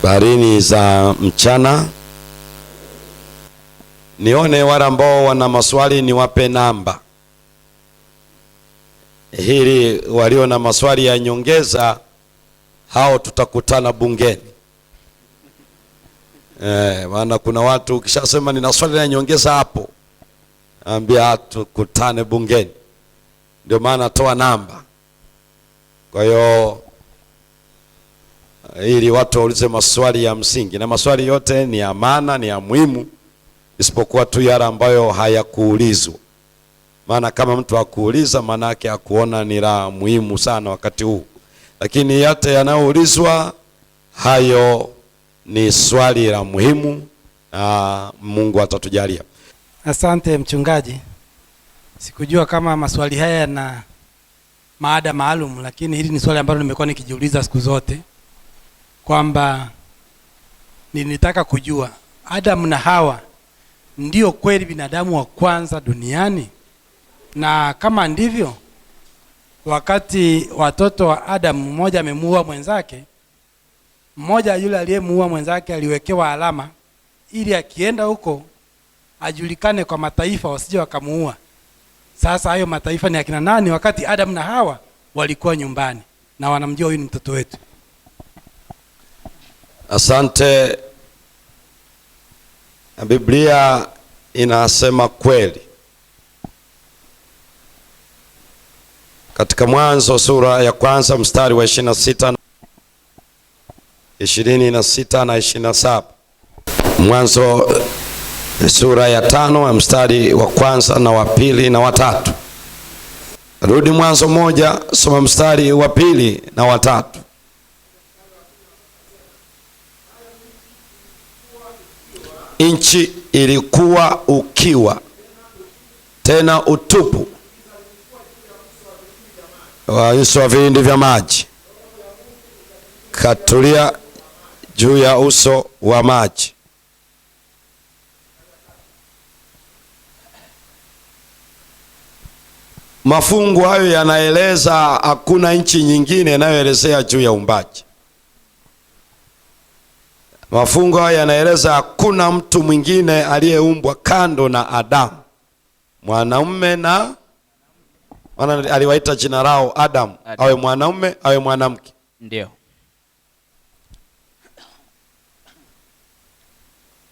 Barini za mchana. Nione wale ambao wana maswali niwape namba. Hili walio na maswali ya nyongeza hao tutakutana bungeni. Maana kuna watu ukishasema nina swali la nyongeza hapo, ambia tukutane bungeni. Ndio maana toa namba. Kwa hiyo ili watu waulize maswali ya msingi, na maswali yote ni ya maana, ni ya muhimu, isipokuwa tu yale ambayo hayakuulizwa. Maana kama mtu hakuuliza, maana yake hakuona ni la muhimu sana wakati huu. Lakini yote yanayoulizwa hayo ni swali la muhimu, na Mungu atatujalia. Asante mchungaji. Sikujua kama maswali haya yana maada maalum, lakini hili ni swali ambalo nimekuwa nikijiuliza siku zote, kwamba nilitaka kujua Adam na Hawa ndio kweli binadamu wa kwanza duniani? Na kama ndivyo, wakati watoto wa Adam mmoja amemuua mwenzake, mmoja yule aliyemuua mwenzake aliwekewa alama ili akienda huko ajulikane kwa mataifa wasije wakamuua. Sasa hayo mataifa ni akina nani, wakati Adam na Hawa walikuwa nyumbani na wanamjua huyu ni mtoto wetu? Asante. Biblia inasema kweli katika Mwanzo sura ya kwanza mstari wa 26 na 27. Mwanzo sura ya 5 mstari wa kwanza na wa pili na wa tatu. Rudi Mwanzo 1, soma mstari wa pili na wa tatu. Nchi ilikuwa ukiwa tena utupu wa uso wa vilindi vya maji, katulia juu ya uso wa maji. Mafungu hayo yanaeleza hakuna nchi nyingine inayoelezea juu ya uumbaji. Mafungu hayo yanaeleza hakuna mtu mwingine aliyeumbwa kando na Adamu. Mwanaume na aliwaita jina lao Adam. Awe mwanaume awe mwanamke. Ndio.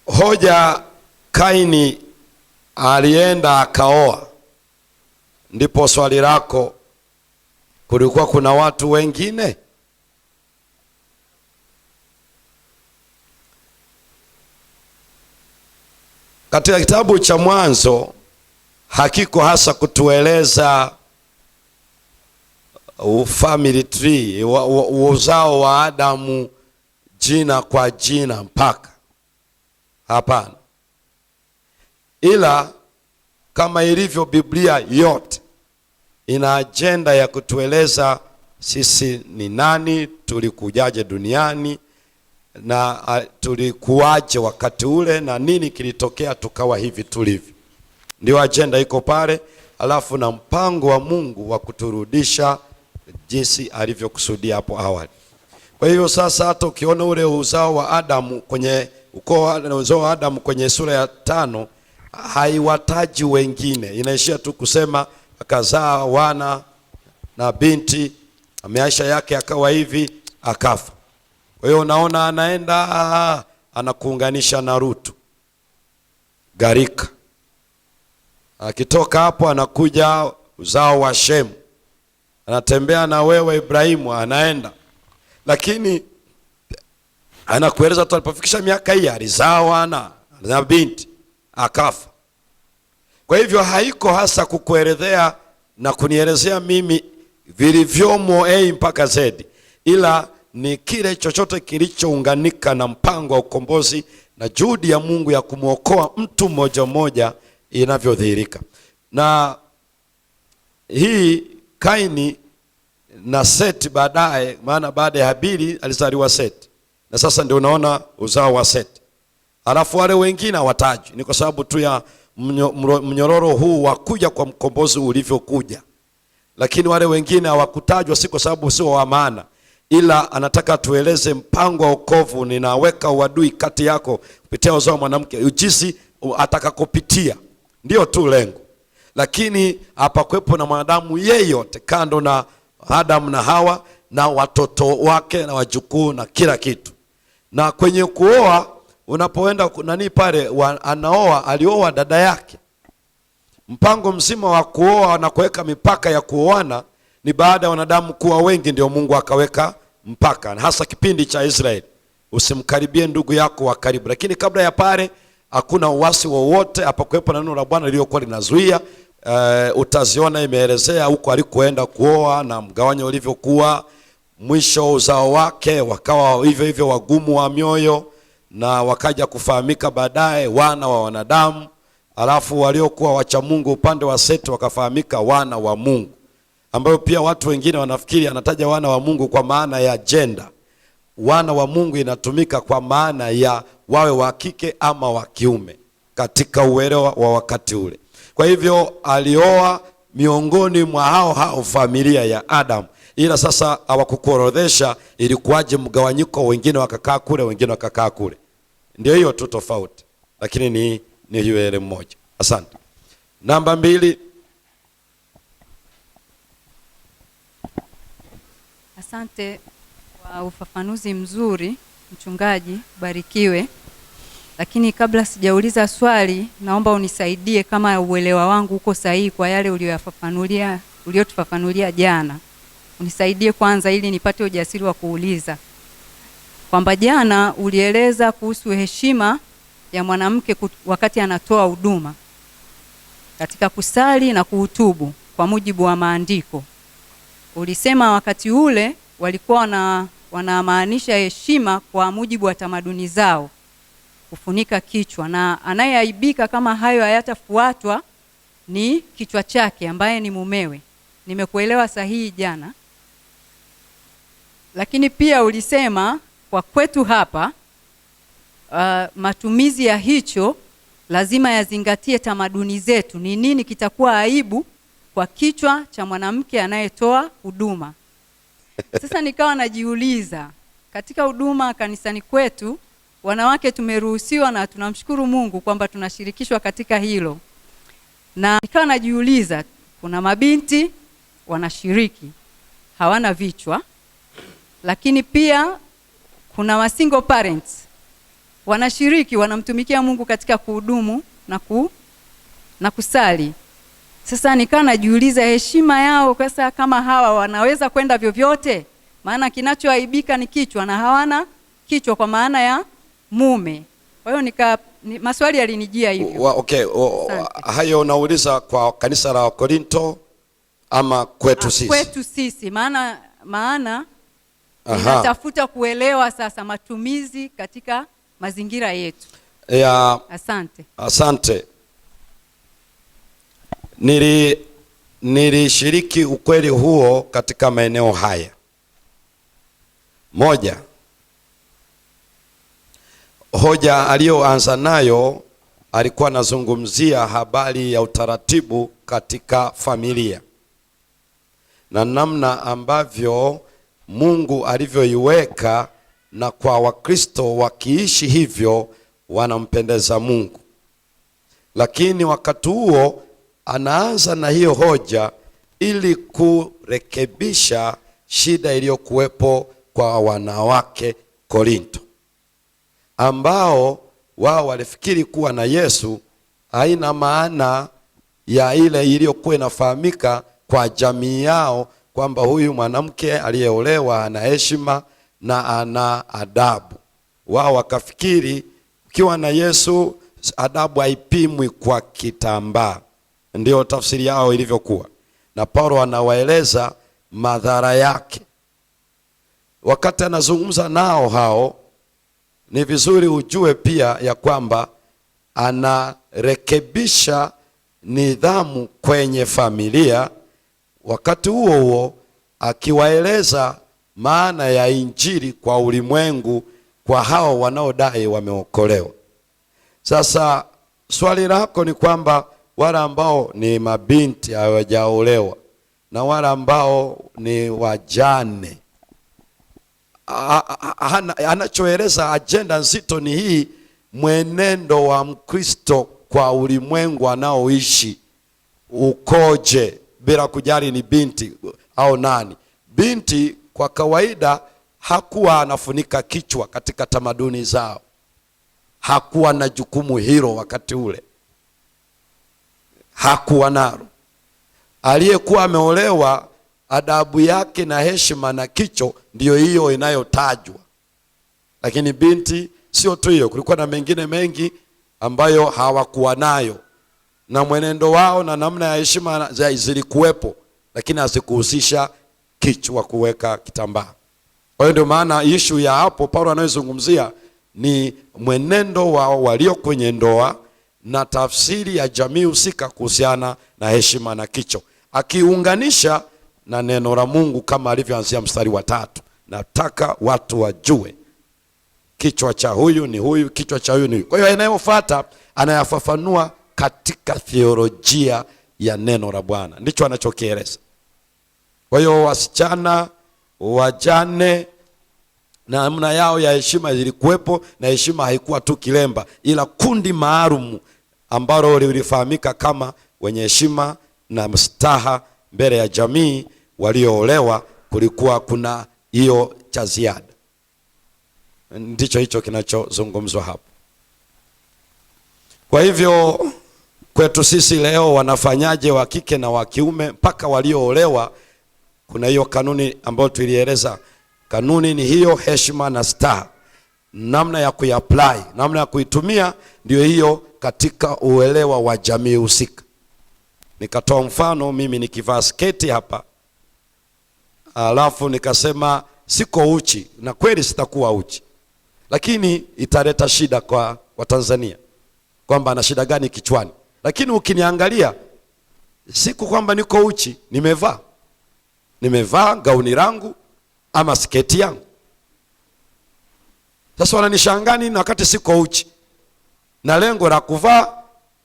Hoja Kaini alienda akaoa. Ndipo swali lako, kulikuwa kuna watu wengine? Katika kitabu cha Mwanzo hakiko hasa kutueleza family tree, uzao wa Adamu jina kwa jina mpaka. Hapana. Ila kama ilivyo Biblia yote ina agenda ya kutueleza sisi ni nani, tulikujaje duniani, na tulikuwaje wakati ule, na nini kilitokea tukawa hivi tulivyo. Ndio agenda iko pale, alafu na mpango wa Mungu wa kuturudisha jinsi alivyokusudia hapo awali. Kwa hiyo sasa hata ukiona ule uzao wa Adamu kwenye uzao wa Adamu kwenye sura ya 5 haiwataji wengine, inaishia tu kusema akazaa wana na binti, maisha yake akawa hivi, akafa. Kwa hiyo unaona anaenda anakuunganisha na Rutu, Garika. Akitoka hapo anakuja uzao wa Shemu, anatembea na wewe Ibrahimu, anaenda. Lakini anakueleza tu alipofikisha miaka hii alizaa wana na binti akafa. Kwa hivyo haiko hasa kukuelezea na kunielezea mimi vilivyomo A mpaka Z, ila ni kile chochote kilichounganika na mpango wa ukombozi na juhudi ya Mungu ya kumwokoa mtu mmoja mmoja inavyodhihirika. Na hii Kaini na Seti baadaye, maana baada ya Habili alizaliwa Seti, na sasa ndio unaona uzao wa Seti. Alafu wale wengine hawataji, ni kwa sababu tu ya mnyororo huu wa kuja kwa mkombozi ulivyokuja. Lakini wale wengine hawakutajwa si kwa sababu sio wa maana, ila anataka tueleze mpango wa wokovu. Ninaweka uadui kati yako kupitia uzao wa mwanamke, jinsi atakakopitia, ndio tu lengo. Lakini hapakuwepo na mwanadamu yeyote kando na Adamu na Hawa na watoto wake na wajukuu na kila kitu. Na kwenye kuoa, unapoenda nani pale anaoa, alioa dada yake. Mpango mzima wa kuoa na kuweka mipaka ya kuoana ni baada ya wanadamu kuwa wengi, ndio Mungu akaweka mpaka, hasa kipindi cha Israeli, usimkaribie ndugu yako wa karibu. Lakini kabla ya pale hakuna uasi wowote, hapakuwepo na neno la Bwana lililokuwa linazuia. Utaziona imeelezea huko alikoenda kuoa na mgawanyo ulivyokuwa. Mwisho uzao wake wakawa hivyo hivyo wagumu wa mioyo, na wakaja kufahamika baadaye wana wa wanadamu. Alafu waliokuwa wacha Mungu upande wa Seti wakafahamika wana wa Mungu, ambayo pia watu wengine wanafikiri anataja wana wa Mungu kwa maana ya gender. Wana wa Mungu inatumika kwa maana ya wawe wa kike ama wa kiume katika uelewa wa wakati ule. Kwa hivyo alioa miongoni mwa hao familia ya Adam, ila sasa hawakukuorodhesha ilikuwaje mgawanyiko, wengine wakakaa kule, wengine wakakaa kule. Ndio hiyo tu tofauti, lakini ni yule mmoja. Asante. Namba 2. Asante kwa ufafanuzi mzuri mchungaji, barikiwe. Lakini kabla sijauliza swali, naomba unisaidie kama uelewa wangu uko sahihi kwa yale uliotufafanulia jana. Unisaidie kwanza ili nipate ujasiri wa kuuliza. Kwamba jana ulieleza kuhusu heshima ya mwanamke wakati anatoa huduma katika kusali na kuhutubu kwa mujibu wa maandiko. Ulisema wakati ule walikuwa wanamaanisha heshima kwa mujibu wa tamaduni zao, kufunika kichwa, na anayeaibika kama hayo hayatafuatwa ni kichwa chake ambaye ni mumewe. Nimekuelewa sahihi jana? Lakini pia ulisema kwa kwetu hapa matumizi ya hicho lazima yazingatie tamaduni zetu. Ni nini kitakuwa aibu kwa kichwa cha mwanamke anayetoa huduma? Sasa nikawa najiuliza, katika huduma kanisani kwetu wanawake tumeruhusiwa, na tunamshukuru Mungu kwamba tunashirikishwa katika hilo. Na nikawa najiuliza, kuna mabinti wanashiriki hawana vichwa, lakini pia kuna wa single parents wanashiriki, wanamtumikia Mungu katika kuhudumu na kusali. Sasa nikawa najiuliza heshima yao kasa kama hawa wanaweza kwenda vyovyote, maana kinachoaibika ni kichwa na hawana kichwa kwa maana ya mume. Kwa hiyo maswali yalinijia hivyo. Okay, hayo unauliza kwa kanisa la Korinto ama kwetu sisi? Kwetu sisi, maana natafuta kuelewa sasa matumizi katika mazingira yetu. Asante. Nilishiriki ukweli huo katika maeneo haya. Moja, hoja aliyoanza nayo alikuwa anazungumzia habari ya utaratibu katika familia na namna ambavyo Mungu alivyoiweka, na kwa Wakristo wakiishi hivyo wanampendeza Mungu. Lakini wakati huo anaanza na hiyo hoja ili kurekebisha shida iliyokuwepo kwa wanawake Korinto, ambao wao walifikiri kuwa na Yesu haina maana ya ile iliyokuwa inafahamika kwa jamii yao, kwamba huyu mwanamke aliyeolewa ana heshima na ana adabu. Wao wakafikiri ukiwa na Yesu adabu haipimwi kwa kitambaa. Ndio tafsiri yao ilivyokuwa, na Paulo anawaeleza madhara yake. Wakati anazungumza nao hao, ni vizuri ujue pia ya kwamba anarekebisha nidhamu kwenye familia, wakati huo huo akiwaeleza maana ya Injili kwa ulimwengu, kwa hao wanaodai wameokolewa. Sasa swali lako ni kwamba wale ambao ni mabinti hawajaolewa na wale ambao ni wajane, anachoeleza ajenda nzito ni hii: mwenendo wa Mkristo kwa ulimwengu anaoishi ukoje, bila kujali ni binti au nani. Binti kwa kawaida hakuwa anafunika kichwa katika tamaduni zao, hakuwa na jukumu hilo wakati ule, hakuwa nalo. Aliyekuwa ameolewa, adabu yake na heshima na kicho ndiyo hiyo inayotajwa. Lakini binti sio tu hiyo, kulikuwa na mengine mengi ambayo hawakuwa nayo, na mwenendo wao na namna ya heshima zilikuwepo, lakini hazikuhusisha kichwa kuweka kitambaa. Kwa hiyo ndio maana issue ya hapo Paulo anayozungumzia ni mwenendo wao walio kwenye ndoa na tafsiri ya jamii husika kuhusiana na heshima na kicho, akiunganisha na neno la Mungu kama alivyoanzia mstari wa 3. Nataka watu wajue kichwa cha huyu ni huyu, kichwa cha huyu ni huyu. Kwa hiyo yanayofuata anayafafanua katika theolojia ya neno la Bwana, ndicho anachokieleza. Kwa hiyo wasichana, wajane, namna yao ya heshima zilikuwepo, na heshima haikuwa tu kilemba, ila kundi maalum ambalo lilifahamika kama wenye heshima na mstaha mbele ya jamii walioolewa. Kulikuwa kuna hiyo cha ziada, ndicho hicho kinachozungumzwa hapo. Kwa hivyo kwetu sisi leo, wanafanyaje wa kike na wa kiume mpaka walioolewa? Kuna hiyo kanuni ambayo tulieleza. Kanuni ni hiyo, heshima na staha. Namna ya kuiapply, namna ya kuitumia ndio hiyo katika uelewa wa jamii husika. Nikatoa mfano, mimi nikivaa sketi hapa, alafu nikasema siko uchi, na kweli sitakuwa uchi, lakini italeta shida kwa Watanzania kwamba ana shida gani kichwani. Lakini ukiniangalia, siku kwamba niko uchi, nimevaa gauni langu ama sketi yangu. Sasa wananishangaa nini wakati siko uchi, na lengo la kuvaa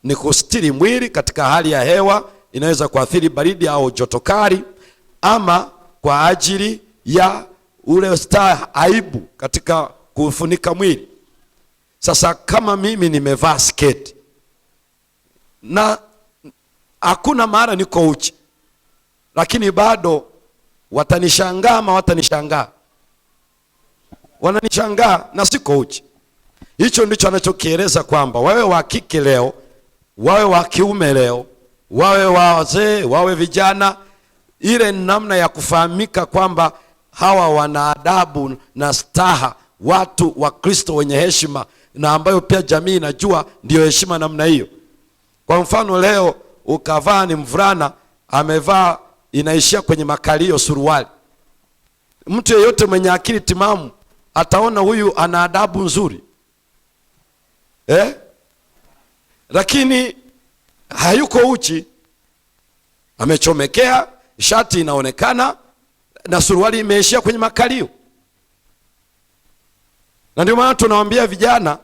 ni kustiri mwili katika hali ya hewa inaweza kuathiri baridi au joto kali, ama kwa ajili ya ule aibu katika kufunika mwili. Sasa kama mimi nimevaa sketi na hakuna maana niko uchi, lakini bado watanishangaa ama watanishangaa? Wananishangaa na siko uchi. Hicho ndicho anachokieleza kwamba wawe wa kike leo, wawe wa kiume leo, wawe wazee, wawe vijana, ile namna ya kufahamika kwamba hawa wana adabu na staha, watu wa Kristo wenye heshima, na ambayo pia jamii inajua ndio heshima namna hiyo. Kwa mfano leo ukavaa, ni mvulana amevaa inaishia kwenye makalio suruali, mtu yeyote mwenye akili timamu ataona huyu ana adabu nzuri, lakini hayuko uchi, amechomekea, shati inaonekana na suruali imeishia kwenye makalio. Na ndio maana tunawaambia vijana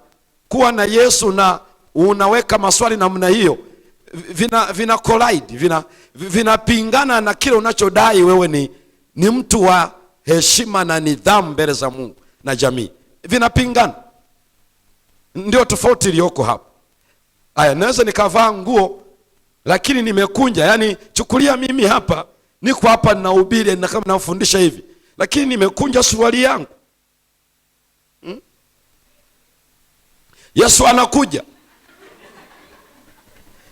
kuwa na Yesu na unaweka maswali namna hiyo, vina collide, vinapingana na kile unachodai wewe ni mtu wa heshima na nidhamu mbele za Mungu na jamii, vinapingana. Ndio tofauti iliyoko hapo. Haya, naweza nikavaa nguo lakini nimekunja, yani chukulia mimi hapa niko hapa ninahubiri na kama nafundisha hivi, lakini nimekunja suruali yangu. Yesu anakuja,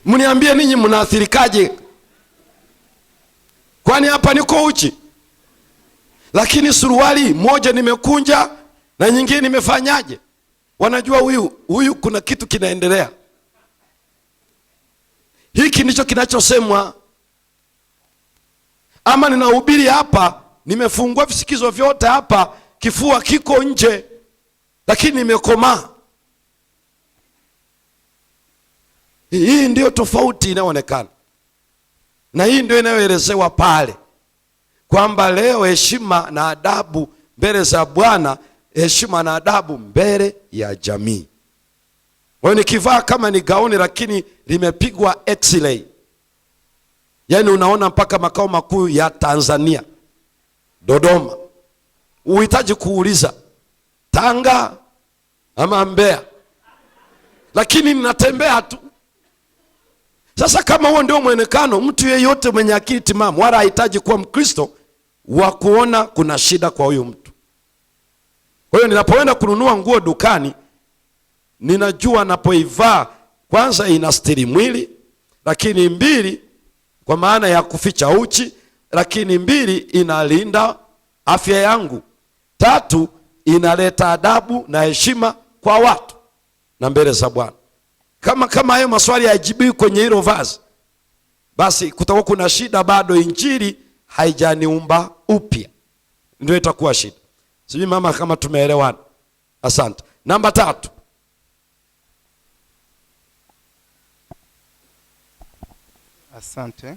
mniambie ninyi mnaathirikaje? Kwani hapa niko uchi, lakini suruali moja nimekunja na nyingine nimefanyaje? Wanajua huyu kuna kitu kinaendelea. Hiki ndicho kinachosemwa. Ama ninahubiri hapa, nimefungua visikizo vyote hapa, kifua kiko nje, lakini nimekomaa. Hii ndio tofauti inayoonekana, na hii ndio inayoelezewa pale kwamba leo heshima na adabu mbele za Bwana, heshima na adabu mbele ya jamii. Wewe nikivaa kama ni gauni lakini limepigwa x-ray, yani unaona mpaka makao makuu ya Tanzania, Dodoma, uhitaji kuuliza Tanga ama Mbeya, lakini ninatembea tu. Sasa kama huo ndio mwonekano, mtu yeyote mwenye akili timamu wala hahitaji kuwa Mkristo wa kuona kuna shida kwa huyu mtu. Kwa hiyo ninapoenda kununua nguo dukani, ninajua napoivaa kwanza inastiri mwili, lakini mbili kwa maana ya kuficha uchi, lakini mbili inalinda afya yangu, tatu inaleta adabu na heshima kwa watu na mbele za Bwana. Kama hayo maswali hayajibiwi kwenye hilo vazi, basi kutakuwa kuna shida, bado injili haijaniumba upya, ndio itakuwa shida. Sijui mama kama tumeelewana. Asante. Namba 3. Asante.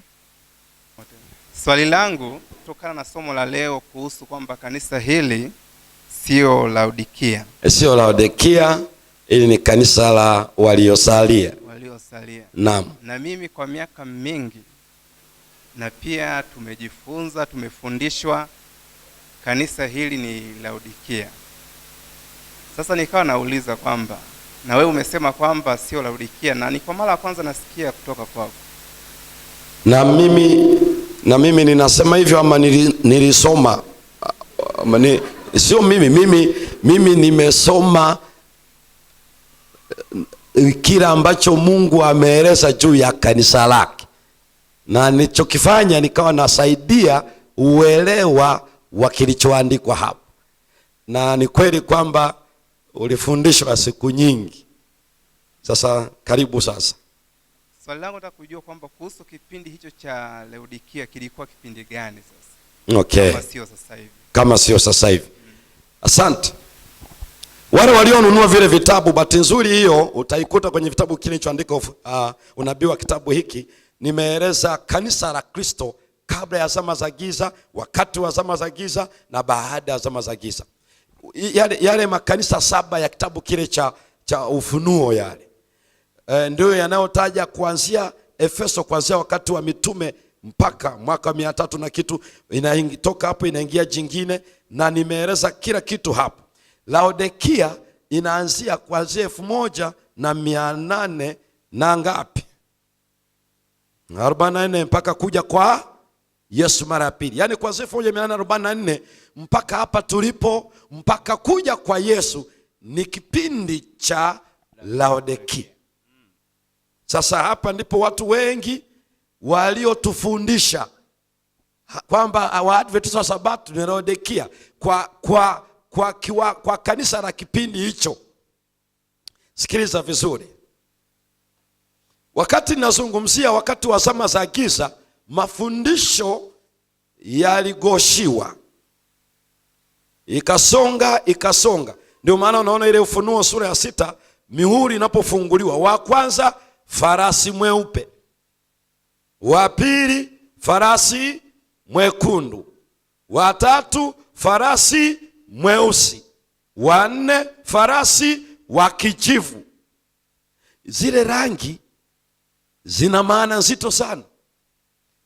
Swali langu kutokana na somo la leo kuhusu kwamba kanisa hili sio Laodikia. Sio Laodikia, ili ni kanisa la waliosalia. Waliosalia. Naam. Na mimi kwa miaka mingi na pia tumefundishwa kanisa hili ni Laodikia. Sasa nikawa nauliza kwamba na wewe umesema kwamba sio Laodikia, na ni kwa mara ya kwanza nasikia kutoka kwako. Na mimi ninasema hivyo ama nilisoma? Sio mimi nimesoma kila ambacho Mungu ameeleza juu ya kanisa lake, na nilichokifanya nikawa nasaidia uelewa wa kilichoandikwa hapo. Na ni kweli kwamba ulifundishwa siku nyingi. Sasa karibu sasa. Swali langu nataka kujua kwamba kuhusu kipindi hicho cha Laodikia kilikuwa kipindi gani sasa? Okay. Kama sio sasa hivi. Kama sio sasa hivi. Asante. Wale walionunua vile vitabu, bahati nzuri hiyo utaikuta kwenye vitabu kile kilichoandikwa unabii wa kitabu hiki. Nimeeleza kanisa la Kristo kabla ya zama za giza, wakati wa zama za giza na baada ya zama za giza. Yale makanisa 7 ya kitabu kile cha Ufunuo yale. Ndio yanayotaja kuanzia Efeso, kuanzia wakati wa mitume mpaka mwaka 300 na kitu, inatoka hapo inaingia jingine, na nimeeleza kila kitu hapo. Laodikia inaanzia kuanzia 1800 na ngapi? 44 mpaka kuja kwa Yesu mara ya pili. Yaani kuanzia 1844 mpaka hapa tulipo, mpaka kuja kwa Yesu ni kipindi cha Laodikia. Sasa hapa ndipo watu wengi waliotufundisha kwamba Waadventista wa Sabato ni Laodikia kwa kanisa la kipindi hicho. Sikiliza vizuri. Wakati ninazungumzia wakati wa zama za giza, mafundisho yaligoshiwa, ikasonga. Ndio maana unaona ile Ufunuo sura ya 6 mihuri inapofunguliwa, wa kwanza farasi mweupe, wa pili farasi mwekundu, wa tatu farasi mweusi, wa 4 farasi wa kijivu. Zile rangi zina maana nzito sana.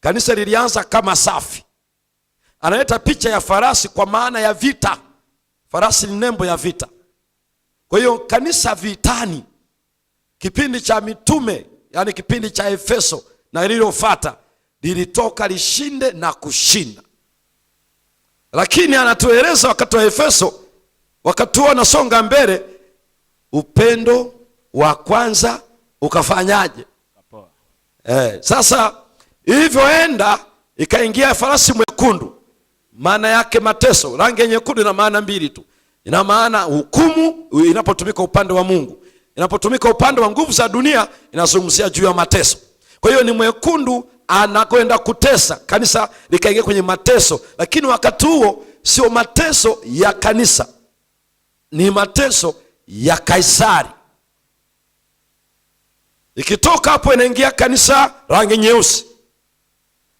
Kanisa lilianza kama safi. Analeta picha ya farasi kwa maana ya vita. Farasi ni nembo ya vita. Kwa hiyo kanisa vitani, kipindi cha mitume, yani kipindi cha Efeso na lililofuata, lilitoka lishinde na kushinda. Lakini anatueleza wakati wa Efeso, wakati huo nasonga mbele, upendo wa kwanza ukafanyaje? Sasa ilivyoenda ikaingia farasi mwekundu, maana yake mateso. Rangi nyekundu ina maana mbili tu. Ina maana hukumu inapotumika upande wa Mungu. Inapotumika upande wa nguvu za dunia inazungumzia juu ya mateso. Kwa hiyo ni mwekundu anakwenda kutesa. Kanisa likaingia kwenye mateso, lakini wakati huo sio mateso ya kanisa. Ni mateso ya Kaisari. Ikitoka hapo inaingia kanisa rangi nyeusi.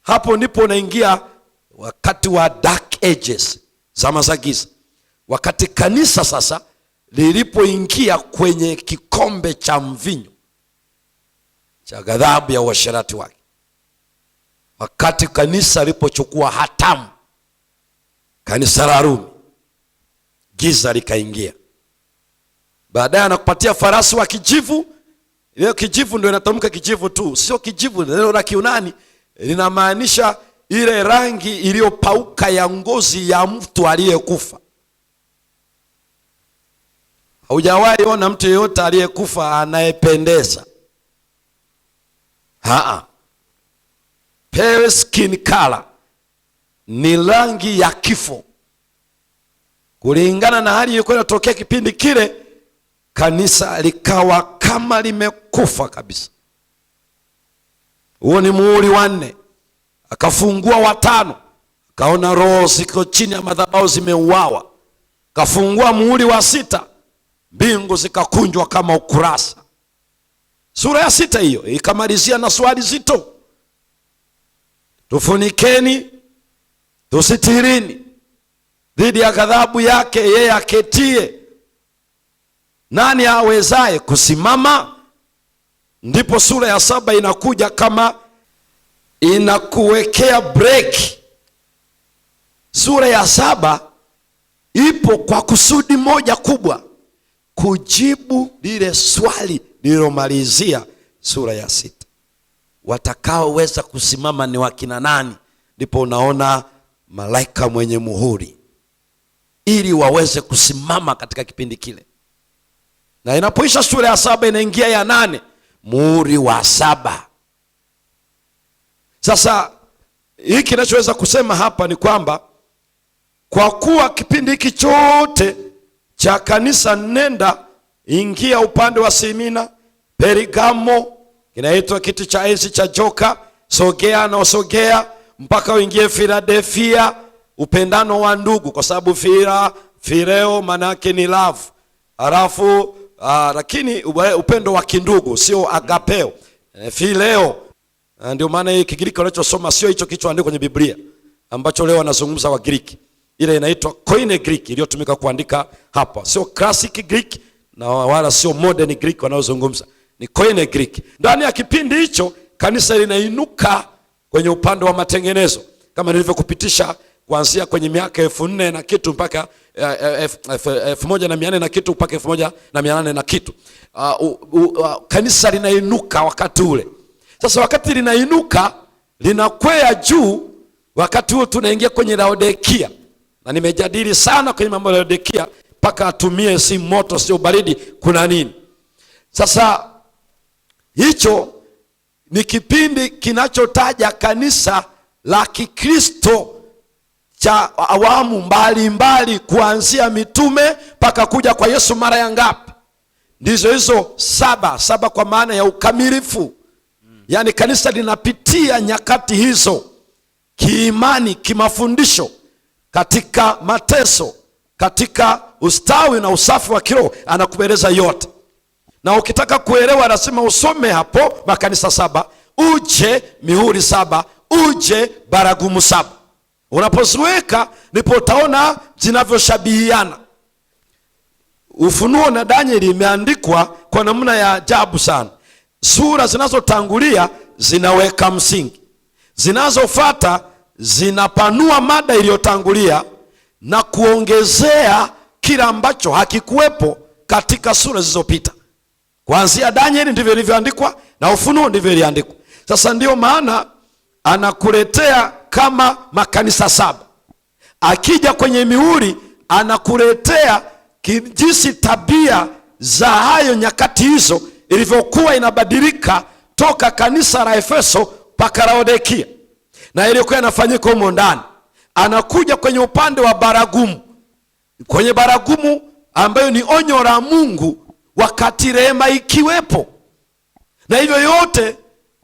Hapo ndipo unaingia wakati wa dark ages, zama za giza. Wakati kanisa sasa lilipoingia kwenye kikombe cha mvinyo cha ghadhabu ya uasherati wake. Wakati kanisa lilipochukua hatamu, kanisa la Rumi, giza likaingia. Baadaye anakupatia farasi wa kijivu. Leo kijivu ndio inatamka kijivu tu, sio kijivu. Neno la Kiunani linamaanisha ile rangi iliyopauka ya ngozi ya mtu aliyekufa. Haujawahi ona mtu yeyote aliyekufa anayependeza. Pale skin color ni rangi ya kifo. Kulingana na hali iliyokuwa inatokea kipindi kile, kanisa likawa kama limekufa kabisa. Huo ni muhuri wa 4. Akafungua wa 5, akaona roho ziko chini ya madhabahu zimeuawa. Akafungua muhuri wa 6, mbingu zikakunjwa kama ukurasa. Sura ya 6 hiyo ikamalizia na swali zito: tufunikeni, tusitirini dhidi ya ghadhabu yake yeye aketie, nani awezaye kusimama? Ndipo sura ya 7 inakuja kama inakuwekea break. Sura ya 7 ipo kwa kusudi moja kubwa, kujibu lile swali lililomalizia sura ya 6. Watakaoweza kusimama ni wakina nani? Ndipo unaona malaika mwenye muhuri, ili waweze kusimama katika kipindi kile. Na inapoisha sura ya 7 inaingia ya 8, muhuri wa 7. Sasa hiki kinachoweza kusema hapa ni kwamba kwa kuwa kipindi hiki chote cha kanisa, nenda ingia upande wa Simina, Pergamo kinaitwa kiti cha enzi cha joka, sogea na usogea mpaka uingie Philadelphia, upendano wa ndugu, kwa sababu phileo manake ni love. Halafu lakini upendo wa kindugu, sio agapeo. Phileo ndio maana hii Kigiriki wanachosoma sio hicho kilichoandikwa kwenye Biblia ambacho leo wanazungumza wa Greek. Ile inaitwa Koine Greek iliyotumika kuandika hapa, sio classic Greek na wala sio modern Greek wanaozungumza, ni Koine Greek. Ndani ya kipindi hicho kanisa linainuka kwenye upande wa matengenezo, kama nilivyokupitisha kuanzia kwenye miaka 1400 na kitu mpaka 1400 na kitu mpaka 1800 na kitu. Kanisa linainuka wakati ule. Sasa wakati linainuka, linakwea juu, wakati huo tunaingia kwenye Laodikia. Na nimejadili sana kwenye mambo ya Laodikia mpaka atumie si moto sio baridi, kuna nini? Sasa hicho ni kipindi kinachotaja kanisa la Kikristo cha awamu mbalimbali, kuanzia mitume mpaka kuja kwa Yesu mara ya ngapi? Ndizo hizo 7 kwa maana ya ukamilifu. Yaani kanisa linapitia nyakati hizo kiimani, kimafundisho, katika mateso, katika ustawi na usafi wa kiroho, anakueleza yote. Na ukitaka kuelewa lazima usome hapo makanisa 7, uje mihuri 7, uje baragumu 7. Unapoziweka ndipo utaona zinavyoshabihiana. Ufunuo na Danieli imeandikwa kwa namna ya ajabu sana. Sura zinazotangulia zinaweka msingi, zinazofuata zinapanua mada iliyotangulia na kuongezea kila ambacho hakikuwepo katika sura zilizopita. Kuanzia Danieli ndivyo ilivyoandikwa na Ufunuo ndivyo iliandikwa. Sasa ndio maana anakuletea kama makanisa 7. Akija kwenye mihuri anakuletea jinsi tabia za hayo nyakati hizo ilivyokuwa inabadilika toka kanisa la Efeso mpaka Laodikia, na ilikuwa inafanyika humo ndani. Anakuja kwenye upande wa baragumu, kwenye baragumu ambayo ni onyo la Mungu wakati rehema ikiwepo, na hivyo yote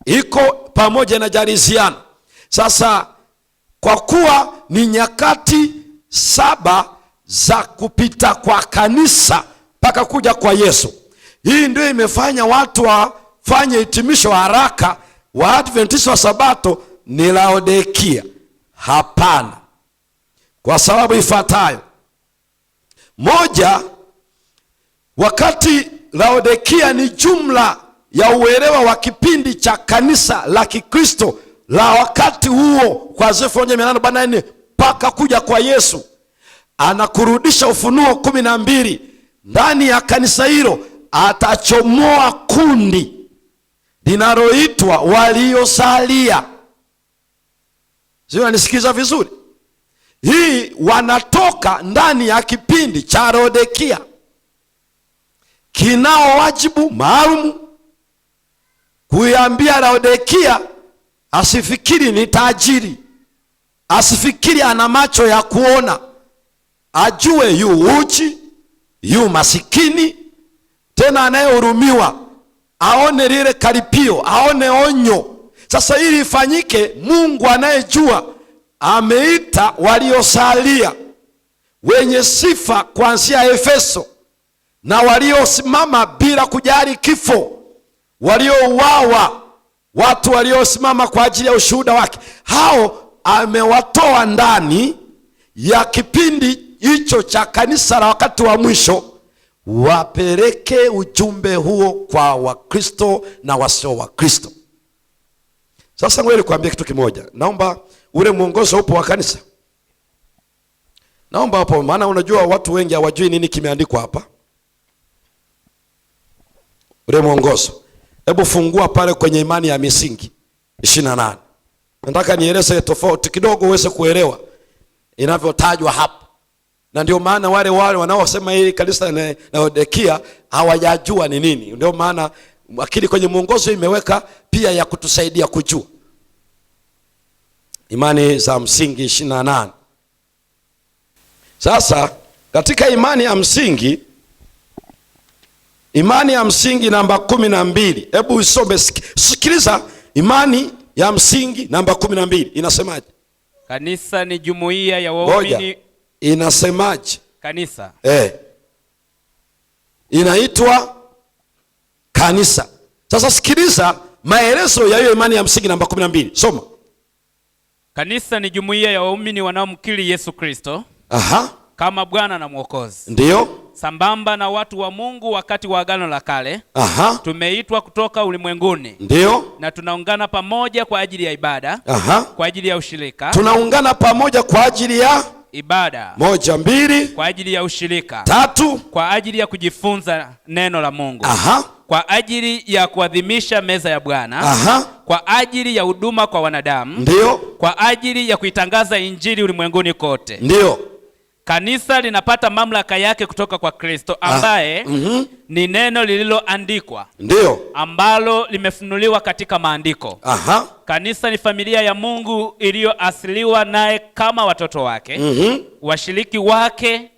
iko pamoja na jaliziana. Sasa kwa kuwa ni nyakati 7 za kupita kwa kanisa mpaka kuja kwa Yesu, hii ndio imefanya watu wafanye hitimisho haraka. Waadventista wa Sabato ni Laodikia? Hapana, kwa sababu ifuatayo. Moja, wakati Laodikia ni jumla ya uelewa wa kipindi cha kanisa la Kikristo la wakati huo, kwa 1844 mpaka kuja kwa Yesu. anakurudisha Ufunuo 12, ndani ya kanisa hilo atachomoa kundi linaloitwa waliosalia. Sio, unanisikiza vizuri? Hii wanatoka ndani ya kipindi cha Laodikia, kinao wajibu maalum kuiambia Laodikia asifikiri ni tajiri, asifikiri ana macho ya kuona, ajue yu uchi, yu masikini, tena anayehurumiwa, aone lile karipio, aone onyo. Sasa ili ifanyike, Mungu anayejua ameita waliosalia, wenye sifa kuanzia Efeso, na waliosimama bila kujali kifo, waliouawa, watu waliosimama kwa ajili ya ushuhuda wake. Hao amewatoa ndani ya kipindi hicho cha kanisa la wakati wa mwisho, wapeleke ujumbe huo kwa Wakristo na wasio Wakristo. Sasa ngoja nikwambie kitu kimoja. Naomba ule mwongozo upo wa kanisa. Naomba hapo, maana unajua watu wengi hawajui nini kimeandikwa hapa. Ule mwongozo, hebu fungua pale kwenye imani ya misingi 28. Nataka nieleze tofauti kidogo uweze kuelewa inavyotajwa hapa. Na ndio maana wale wanaosema hili kanisa la Laodikia hawajajua ni nini. Ndio maana akili kwenye mwongozo imeweka pia ya kutusaidia kujua. Imani za msingi 28. Sasa katika imani ya msingi, imani ya msingi namba 12, hebu usome, sikiliza. Imani ya msingi namba 12 inasemaje? Kanisa ni jumuiya ya waumini. Inasemaje? Kanisa inaitwa kanisa. Sasa sikiliza maelezo ya hiyo imani ya msingi namba 12. Soma. Kanisa ni jumuiya ya waumini wanaomkiri Yesu Kristo kama Bwana na Mwokozi. Ndio. Sambamba na watu wa Mungu wakati wa Agano la Kale. Tumeitwa kutoka ulimwenguni. Ndio. Na tunaungana pamoja kwa ajili ya ibada. Kwa ajili ya ushirika. Tunaungana pamoja kwa ajili ya ibada. 1, 2. Kwa ajili ya ushirika. 3. Kwa ajili ya kujifunza neno la Mungu. Kwa ajili ya kuadhimisha meza ya Bwana. Kwa ajili ya huduma kwa wanadamu. Ndio. Kwa ajili ya kuitangaza Injili ulimwenguni kote. Ndio. Kanisa linapata mamlaka yake kutoka kwa Kristo ambaye ni neno lililoandikwa. Ndio. Ambalo limefunuliwa katika maandiko. Kanisa ni familia ya Mungu iliyoasiliwa naye kama watoto wake. Washiriki wake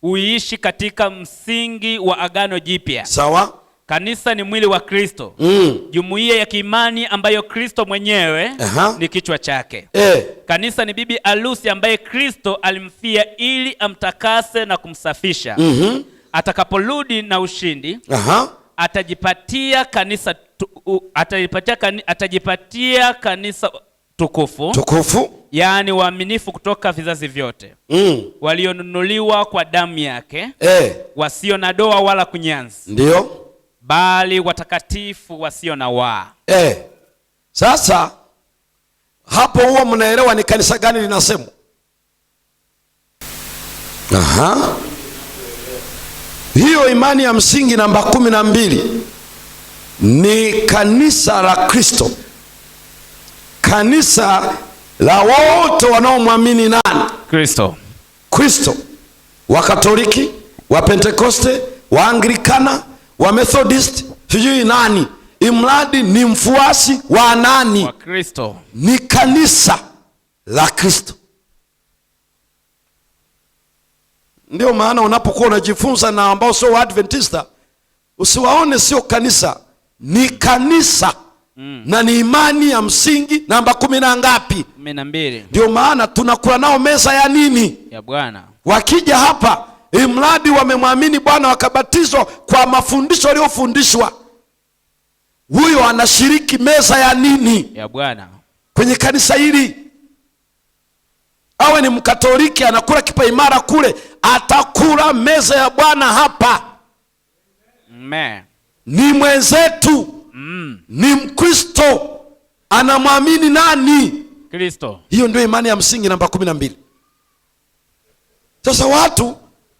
huishi katika msingi wa Agano Jipya. Sawa. Kanisa ni mwili wa Kristo. Jumuiya ya kiimani ambayo Kristo mwenyewe ni kichwa chake. Kanisa ni bibi arusi ambaye Kristo alimfia ili amtakase na kumsafisha. Atakaporudi na ushindi, atajipatia kanisa tukufu, yaani waaminifu kutoka vizazi vyote, walionunuliwa kwa damu yake, wasio na doa wala kunyanzi. Ndio. Bali watakatifu wasio na waa. Sasa hapo huwa mnaelewa ni kanisa gani linasemwa? Hiyo imani ya msingi namba 12 ni kanisa la Kristo, kanisa la wote wanaomwamini nani? Kristo. Wa Katoliki, wa Pentekoste, wa Anglikana, wa Methodist, sijui nani, imradi ni mfuasi wa nani? Wa Kristo. Ni kanisa la Kristo. Ndio maana unapokuwa unajifunza na ambao sio Adventista, usiwaone sio kanisa, ni kanisa. Na ni imani ya msingi namba 10 na ngapi? 12. Ndio maana tunakula nao meza ya nini? Ya Bwana. Wakija hapa, imradi wamemwamini Bwana wakabatizwa kwa mafundisho waliofundishwa, huyo anashiriki meza ya nini? Ya Bwana. Kwenye kanisa hili. Awe ni Mkatoliki anakula kipaimara kule, atakula meza ya Bwana hapa. Ni mwenzetu. Ni Mkristo, anamwamini nani? Kristo. Hiyo ndio imani ya msingi namba 12. Sasa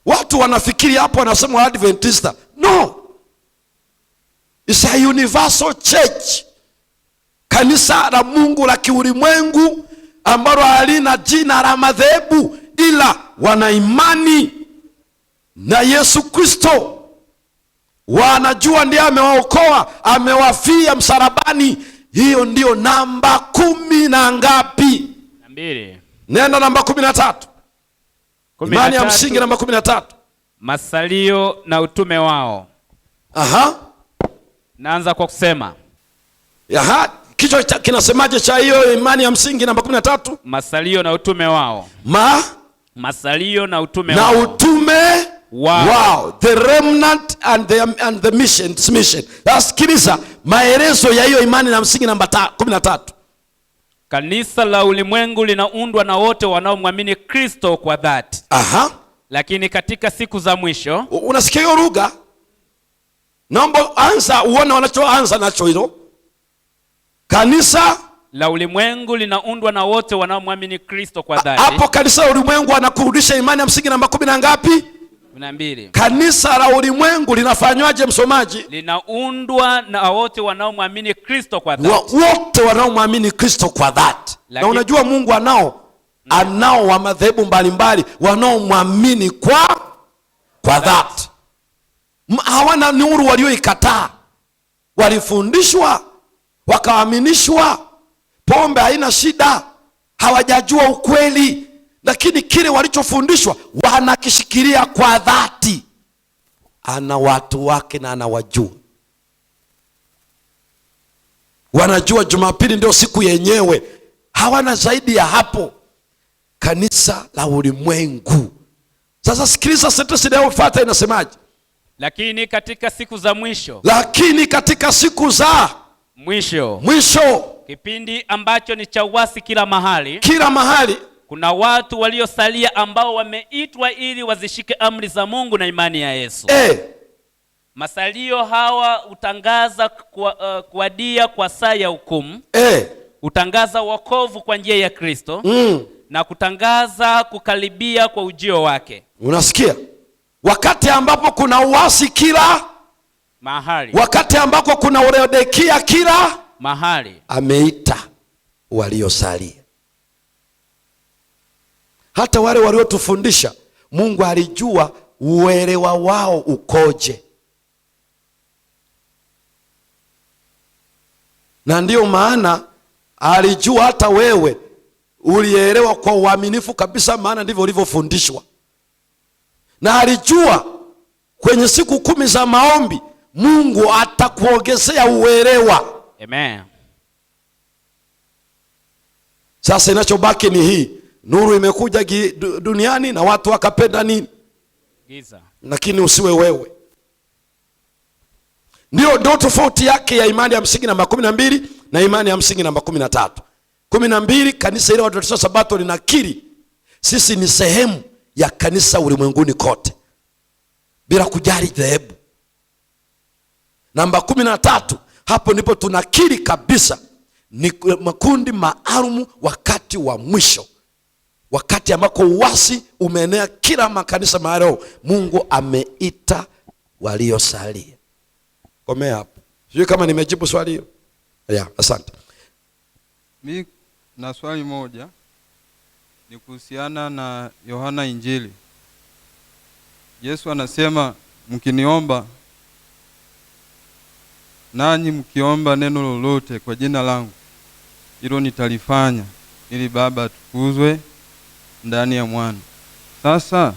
watu wanafikiri hapo wanasema Adventista. No. It's a universal church. Kanisa la Mungu la kiulimwengu ambalo halina jina la madhehebu, ila wana imani na Yesu Kristo. Wanajua ndiye amewaokoa, amewafia msalabani. Hiyo ndio namba 10 na ngapi? 2. Nenda namba 13. Imani ya msingi namba 13. Masalio na utume wao. Aha. Naanza kwa kusema. Aha, kichwa kinasemaje cha hiyo imani ya msingi namba 13? Masalio na utume wao. Masalio na utume wao. Na utume wao. The remnant and the mission. Sikiliza maelezo ya hiyo imani na msingi namba 13. Kanisa la ulimwengu linaundwa na wote wanaomwamini Kristo kwa dhati. Aha. Lakini katika siku za mwisho, unasikia hiyo lugha? Naomba anza uone wanachoanza nacho hilo. Kanisa la ulimwengu linaundwa na wote wanaomwamini Kristo kwa dhati. Hapo kanisa la ulimwengu anakurudisha imani ya msingi namba 10 na ngapi? 12. Kanisa la ulimwengu linafanywaje msomaji? Linaundwa na wote wanaomwamini Kristo kwa dhati. Wote wanaomwamini Kristo kwa dhati. Na unajua Mungu anao wa madhehebu mbalimbali wanaomwamini kwa dhati. Hawana nuru walioikataa. Walifundishwa, wakaaminishwa, pombe haina shida, hawajajua ukweli, lakini kile walichofundishwa wanakishikilia kwa dhati. Ana watu wake na anawajua. Wanajua Jumapili ndio siku yenyewe. Hawana zaidi ya hapo. Kanisa la ulimwengu. Sasa sikiliza sentensi inayofuata inasemaje? Lakini katika siku za mwisho. Lakini katika siku za mwisho. Kipindi ambacho ni cha uasi kila mahali. Kuna watu waliosalia ambao wameitwa ili wazishike amri za Mungu na imani ya Yesu. Masalio hawa utangaza kuadia kwa saa ya hukumu. Utangaza wokovu kwa njia ya Kristo. Na kutangaza kukaribia kwa ujio wake. Unasikia? Wakati ambapo kuna uasi kila mahali. Wakati ambapo kuna Laodikia kila mahali. Ameita waliosalia. Hata wale waliotufundisha Mungu alijua uelewa wao ukoje. Na ndio maana alijua hata wewe ulielewa kwa uaminifu kabisa, maana ndivyo ulivyofundishwa. Na alijua kwenye siku 10 za maombi Mungu atakuongezea uelewa. Amen. Sasa inachobaki ni hii. Nuru imekuja duniani na watu wakapenda nini? Giza. Lakini usiwe wewe. Ndio tofauti yake ya imani ya msingi namba 12 na imani ya msingi namba 13. 12 kanisa ile Waadventista Sabato linakiri sisi ni sehemu ya kanisa ulimwenguni kote bila kujali dhehebu. Namba 13 hapo ndipo tunakiri kabisa ni makundi maalum wakati wa mwisho. Wakati ambako uasi umeenea kila makanisa mahali, Mungu ameita waliosalia. Komea hapo. Sijui kama nimejibu swali hilo. Asante. Mimi na swali moja ni kuhusiana na Yohana Injili. Yesu anasema mkiniomba, nanyi mkiomba neno lolote kwa jina langu, hilo nitalifanya ili Baba atukuzwe ndani ya Mwana. Sasa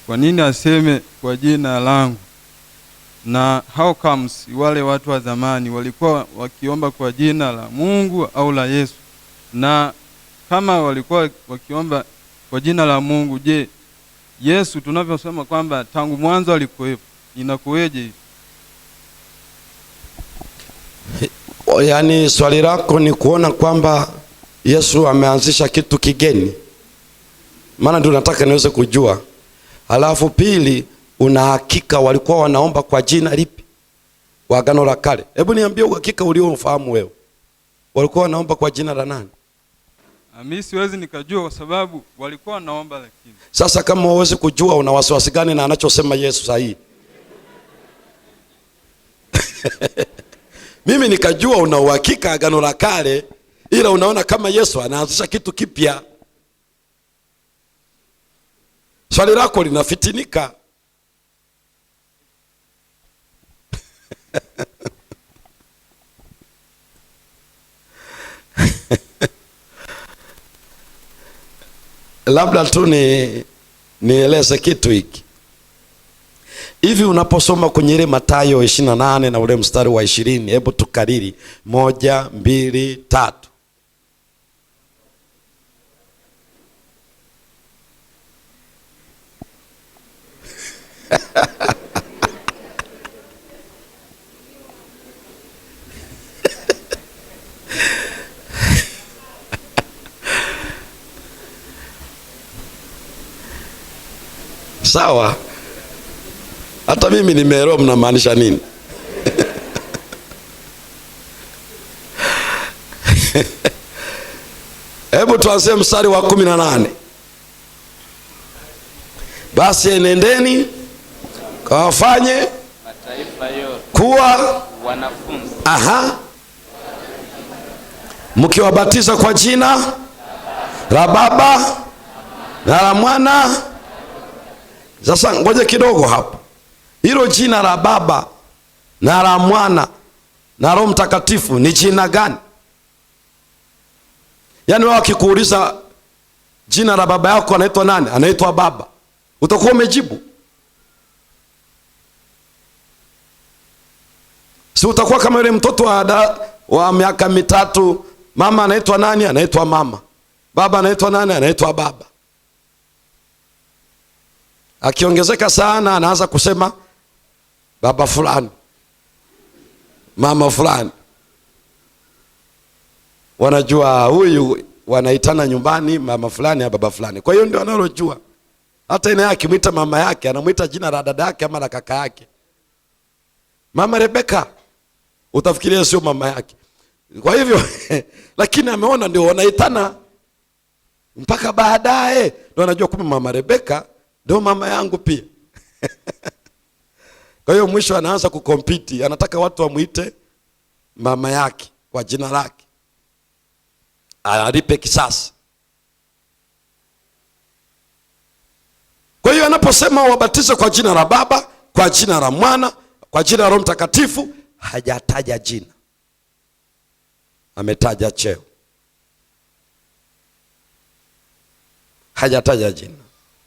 kwa nini aseme kwa jina langu? Na how comes wale watu wa zamani walikuwa wakiomba kwa jina la Mungu au la Yesu? Na kama walikuwa wakiomba kwa jina la Mungu, je, Yesu tunavyosema kwamba tangu mwanzo alikuwepo, inakuweje hivi? Yaani swali lako ni kuona kwamba Yesu ameanzisha kitu kigeni. Maana ndio nataka niweze kujua. Halafu pili, una hakika walikuwa wanaomba kwa jina lipi? Wa Agano la Kale. Hebu niambie uhakika uliofahamu wewe. Walikuwa wanaomba kwa jina la nani? Mimi siwezi nikajua kwa sababu walikuwa wanaomba. Lakini sasa kama huwezi kujua, una wasiwasi gani na anachosema Yesu sahihi? Mimi nikajua una uhakika Agano la Kale, ila unaona kama Yesu anaanzisha kitu kipya. Swali lako linafitinika. Labda tu nieleze kitu hiki. Hivi unaposoma kwenye ile Mathayo 28 na ule mstari wa 20, hebu tukariri 1, 2, 3. Sawa, hata mimi nimeelewa mnamaanisha nini. Hebu tuanzie mstari wa 18. Basi enendeni kawafanye mataifa yote kuwa wanafunzi, mkiwabatiza kwa jina la Baba na la Mwana. Sasa ngoja kidogo hapo. Hilo jina la Baba na la Mwana na Roho Mtakatifu ni jina gani? Yaani wao wakikuuliza jina la baba yako anaitwa nani? Anaitwa Baba. Utakuwa umejibu? Si utakuwa kama yule mtoto wa miaka 3, mama anaitwa nani? Anaitwa mama. Baba anaitwa nani? Anaitwa baba. Akiongezeka sana anaanza kusema baba fulani, mama fulani. Wanajua huyu wanaitana nyumbani mama fulani ya baba fulani. Kwa hiyo ndio analojua. Hata yeye akimwita mama yake anamuita jina la dada yake ama la kaka yake. Mama Rebeka, utafikiria sio mama yake. Kwa hivyo lakini ameona ndio wanaitana mpaka baadaye ndio anajua kumbe mama Rebeka ndio mama yangu pia. Kwa hiyo mwisho anaanza kukompiti, anataka watu wamuite mama yake kwa jina lake, alipe kisasi. Kwa hiyo anaposema wabatize kwa jina la Baba, kwa jina la Mwana, kwa jina la Roho Mtakatifu, hajataja jina, ametaja cheo. Hajataja jina.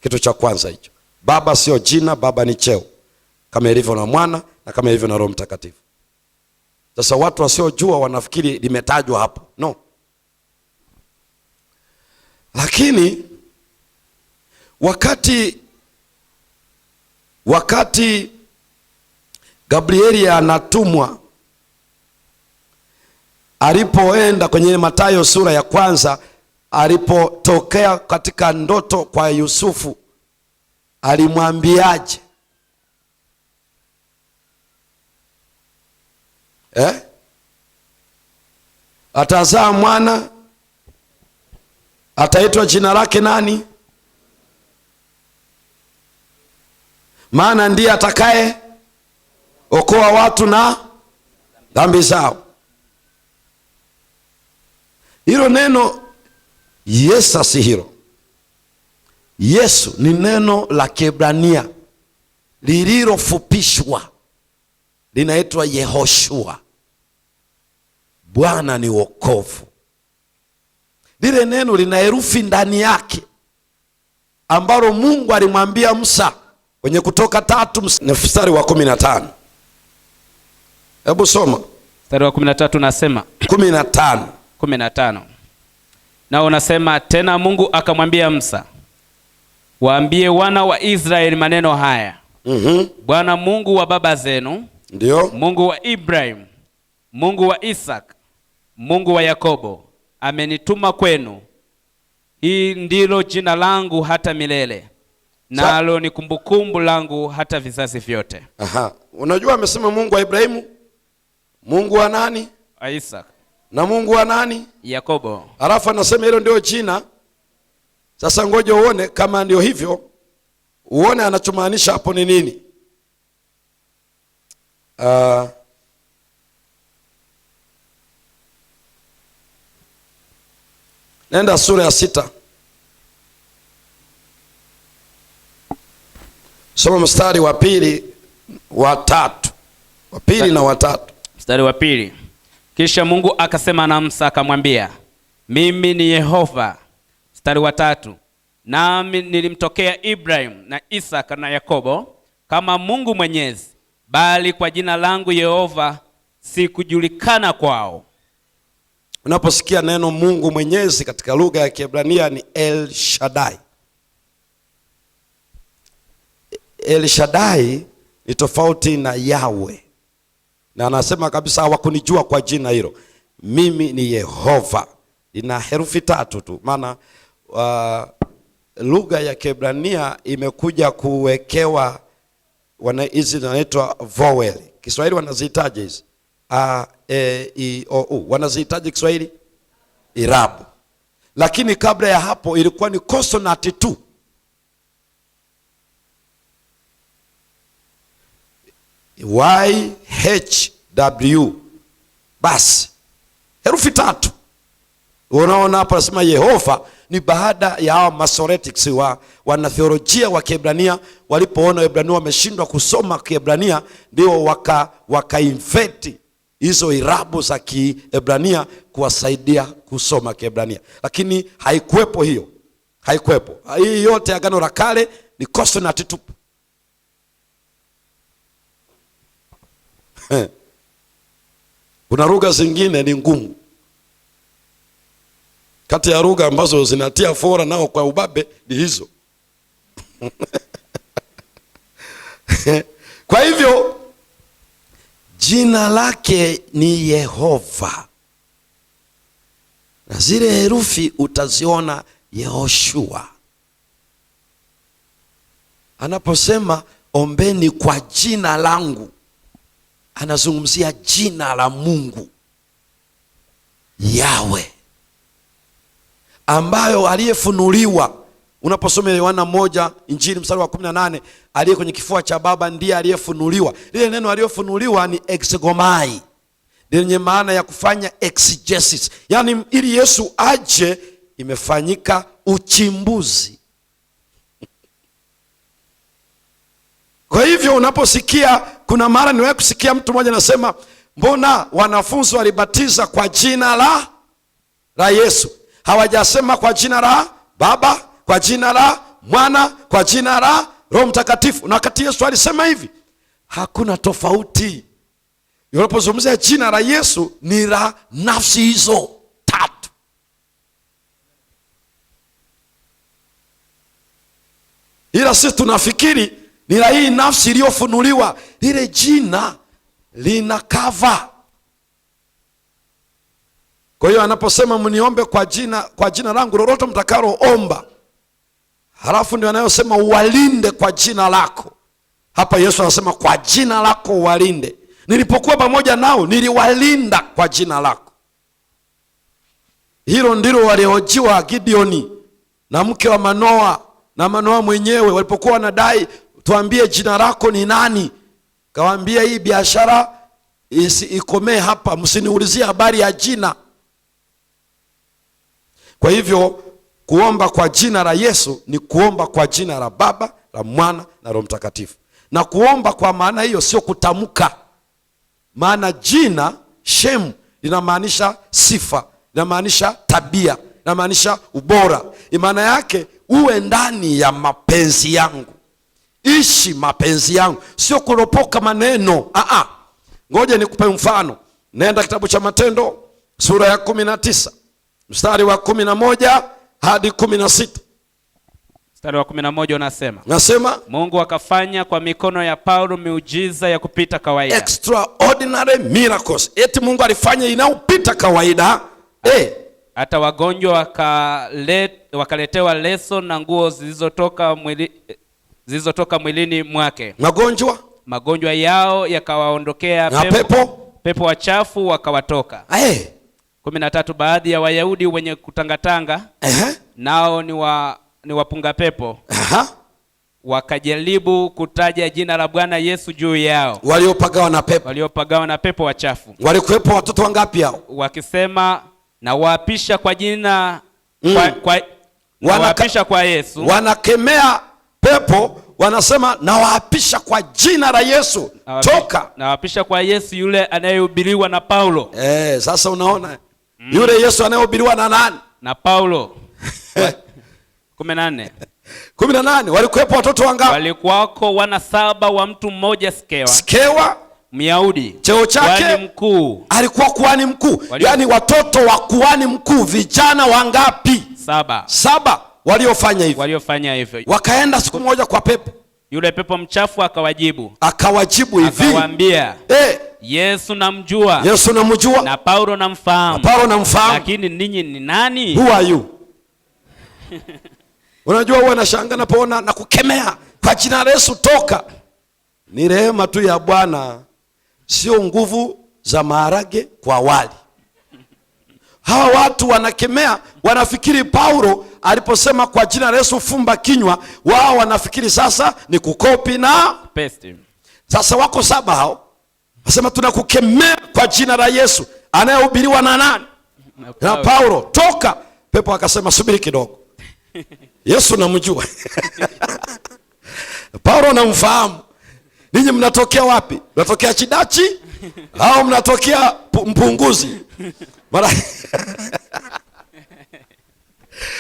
Kitu cha kwanza hicho. Baba sio jina, baba ni cheo, kama ilivyo na Mwana na kama ilivyo na Roho Mtakatifu. Sasa watu wasiojua wanafikiri limetajwa hapo. No. Lakini wakati Gabrieli anatumwa, alipoenda kwenye Mathayo sura ya 1, alipotokea katika ndoto kwa Yusufu, alimwambiaje? Atazaa mwana, ataitwa jina lake nani? Maana ndiye atakaye okoa watu na dhambi zao. Hilo neno Yesu si hilo. Yesu ni neno la Kiebrania lililofupishwa, linaitwa Yehoshua. Bwana ni wokovu. Lile neno lina herufi ndani yake ambalo Mungu alimwambia Musa kwenye Kutoka 3 mstari wa 15. Hebu soma. Mstari wa 13 nasema 15. Na unasema tena, Mungu akamwambia Musa, waambie wana wa Israeli maneno haya. Bwana Mungu wa baba zenu, ndio Mungu wa Ibrahim, Mungu wa Isaac, Mungu wa Yakobo, amenituma kwenu. Hii ndilo jina langu hata milele, nalo ni kumbukumbu langu hata vizazi vyote. Unajua amesema Mungu wa Ibrahimu, Mungu wa nani? Wa Isaac. na Mungu wa nani? Yakobo. Alafu anasema hilo ndio jina. Sasa ngoja uone kama ndio hivyo, uone anachomaanisha hapo ni nini. Nenda sura ya 6. Soma mstari wa 2, wa 3. Wa 2 na wa 3. Mstari wa 2. Kisha Mungu akasema na Musa akamwambia, mimi ni Yehova. Mstari wa 3. Nami nilimtokea Ibrahim na Isaka na Yakobo kama Mungu Mwenyezi, bali kwa jina langu Yehova sikujulikana kwao. Unaposikia neno Mungu Mwenyezi katika lugha ya Kiebrania ni El Shaddai. El Shaddai ni tofauti na Yahweh. Na anasema kabisa hawakunijua kwa jina hilo. Mimi ni Yehova. Ina herufi 3 tu. Maana lugha ya Kiebrania imekuja kuwekewa hizi zinaitwa vowel. Kiswahili wanazihitaji hizi? A, E, I, O, U. Wanazihitaji Kiswahili? Irabu. Lakini kabla ya hapo ilikuwa ni consonant tu. Y, H, W. Basi. Herufi 3. Unaona hapa nasema Yehova ni baada ya hao Masoretics wanatheolojia wa Kiebrania walipoona Waebrania wameshindwa kusoma Kiebrania, ndio waka invent hizo irabu za Kiebrania kuwasaidia kusoma Kiebrania. Lakini haikuwepo hiyo. Haikuwepo. Hii yote Agano la Kale ni consonant tu. Kuna lugha zingine ni ngumu. Kati ya lugha ambazo zinatia fora nao kwa ubabe ni hizo. Kwa hivyo jina lake ni Yehova. Na zile herufi utaziona Yehoshua. Anaposema ombeni kwa jina langu, anazungumzia jina la Mungu Yahweh, ambayo aliyefunuliwa. Unaposoma Yohana 1 Injili mstari wa 18, aliye kwenye kifua cha Baba ndiye aliyefunuliwa. Lile neno aliyefunuliwa ni exegomai, lenye maana ya kufanya exegesis. Yaani ili Yesu aje imefanyika uchimbuzi. Kwa hivyo unaposikia, kuna mara niwahi kusikia mtu mmoja anasema, mbona wanafunzi walibatiza kwa jina la Yesu? Hawajasema kwa jina la Baba, kwa jina la Mwana, kwa jina la Roho Mtakatifu. Na wakati Yesu alisema hivi, hakuna tofauti. Unapozungumzia jina la Yesu ni la nafsi hizo 3. Ila sisi tunafikiri ni la hii nafsi iliyofunuliwa. Ile jina lina cover. Kwa hiyo anaposema mniombe kwa jina langu lolote mtakaloomba, halafu ndio anayosema uwalinde kwa jina lako. Hapa Yesu anasema kwa jina lako uwalinde. Nilipokuwa pamoja nao niliwalinda kwa jina lako. Hilo ndilo waliojiwa Gideoni na mke wa Manoa na Manoa mwenyewe walipokuwa wanadai, tuambie jina lako ni nani? Kawaambia hii biashara ikomee hapa, msiniulizie habari ya jina. Kwa hivyo kuomba kwa jina la Yesu ni kuomba kwa jina la Baba, la Mwana na Roho Mtakatifu. Na kuomba kwa maana hiyo sio kutamka. Maana jina Shem linamaanisha sifa, linamaanisha tabia, linamaanisha ubora. Maana yake uwe ndani ya mapenzi yangu. Ishi mapenzi yangu, sio kuropoka maneno. Ngoja nikupe mfano. Nenda kitabu cha Matendo sura ya 19 mstari wa 11 hadi 16. Mstari wa 11 unasema, nasema Mungu akafanya kwa mikono ya Paulo miujiza ya kupita kawaida. Extraordinary miracles. Eti Mungu alifanya inaupita kawaida. Hata wagonjwa wakaletewa leso na nguo zilizotoka mwilini mwake. Magonjwa yao yakawaondokea, pepo wachafu wakawatoka. 13, baadhi ya Wayahudi wenye kutangatanga nao ni wapunga pepo wakajaribu kutaja jina la Bwana Yesu juu yao. Waliopagawa na pepo wachafu. Walikuwepo watoto wangapi hao? Wakisema na waapisha kwa jina waapisha kwa Yesu. Wanakemea pepo, wanasema na waapisha kwa jina la Yesu. Toka. Na waapisha kwa Yesu yule anayehubiriwa na Paulo. Sasa unaona yule Yesu anayehubiriwa na nani? Na Paulo. 18. Walikuwepo watoto wangapi? Walikuwako wana 7 wa mtu mmoja Skewa Myahudi. Cheo chake mkuu. Alikuwa kuhani mkuu. Yaani watoto wa kuhani mkuu vijana wangapi? 7 waliofanya hivyo. Wakaenda siku moja kwa pepo. Yule pepo mchafu akawajibu hivi. Akawaambia, Yesu namjua. Na Paulo namfahamu. Lakini ninyi ni nani? Who are you? Unajua huwa nashangaa napoona na kukemea kwa jina la Yesu, toka. Ni rehema tu ya Bwana, sio nguvu za maharage kwa wali. Hawa watu wanakemea, wanafikiri Paulo aliposema kwa jina la Yesu fumba kinywa, wao wanafikiri sasa ni kukopi na paste. Sasa wako 7 hao. Wasema tunakukemea kwa jina la Yesu anayehubiriwa na nani? Na Paulo. Toka. Pepo akasema subiri kidogo. Yesu namjua. Paulo namfahamu. Ninyi mnatokea wapi? Mnatokea Chidachi au mnatokea Mpunguzi?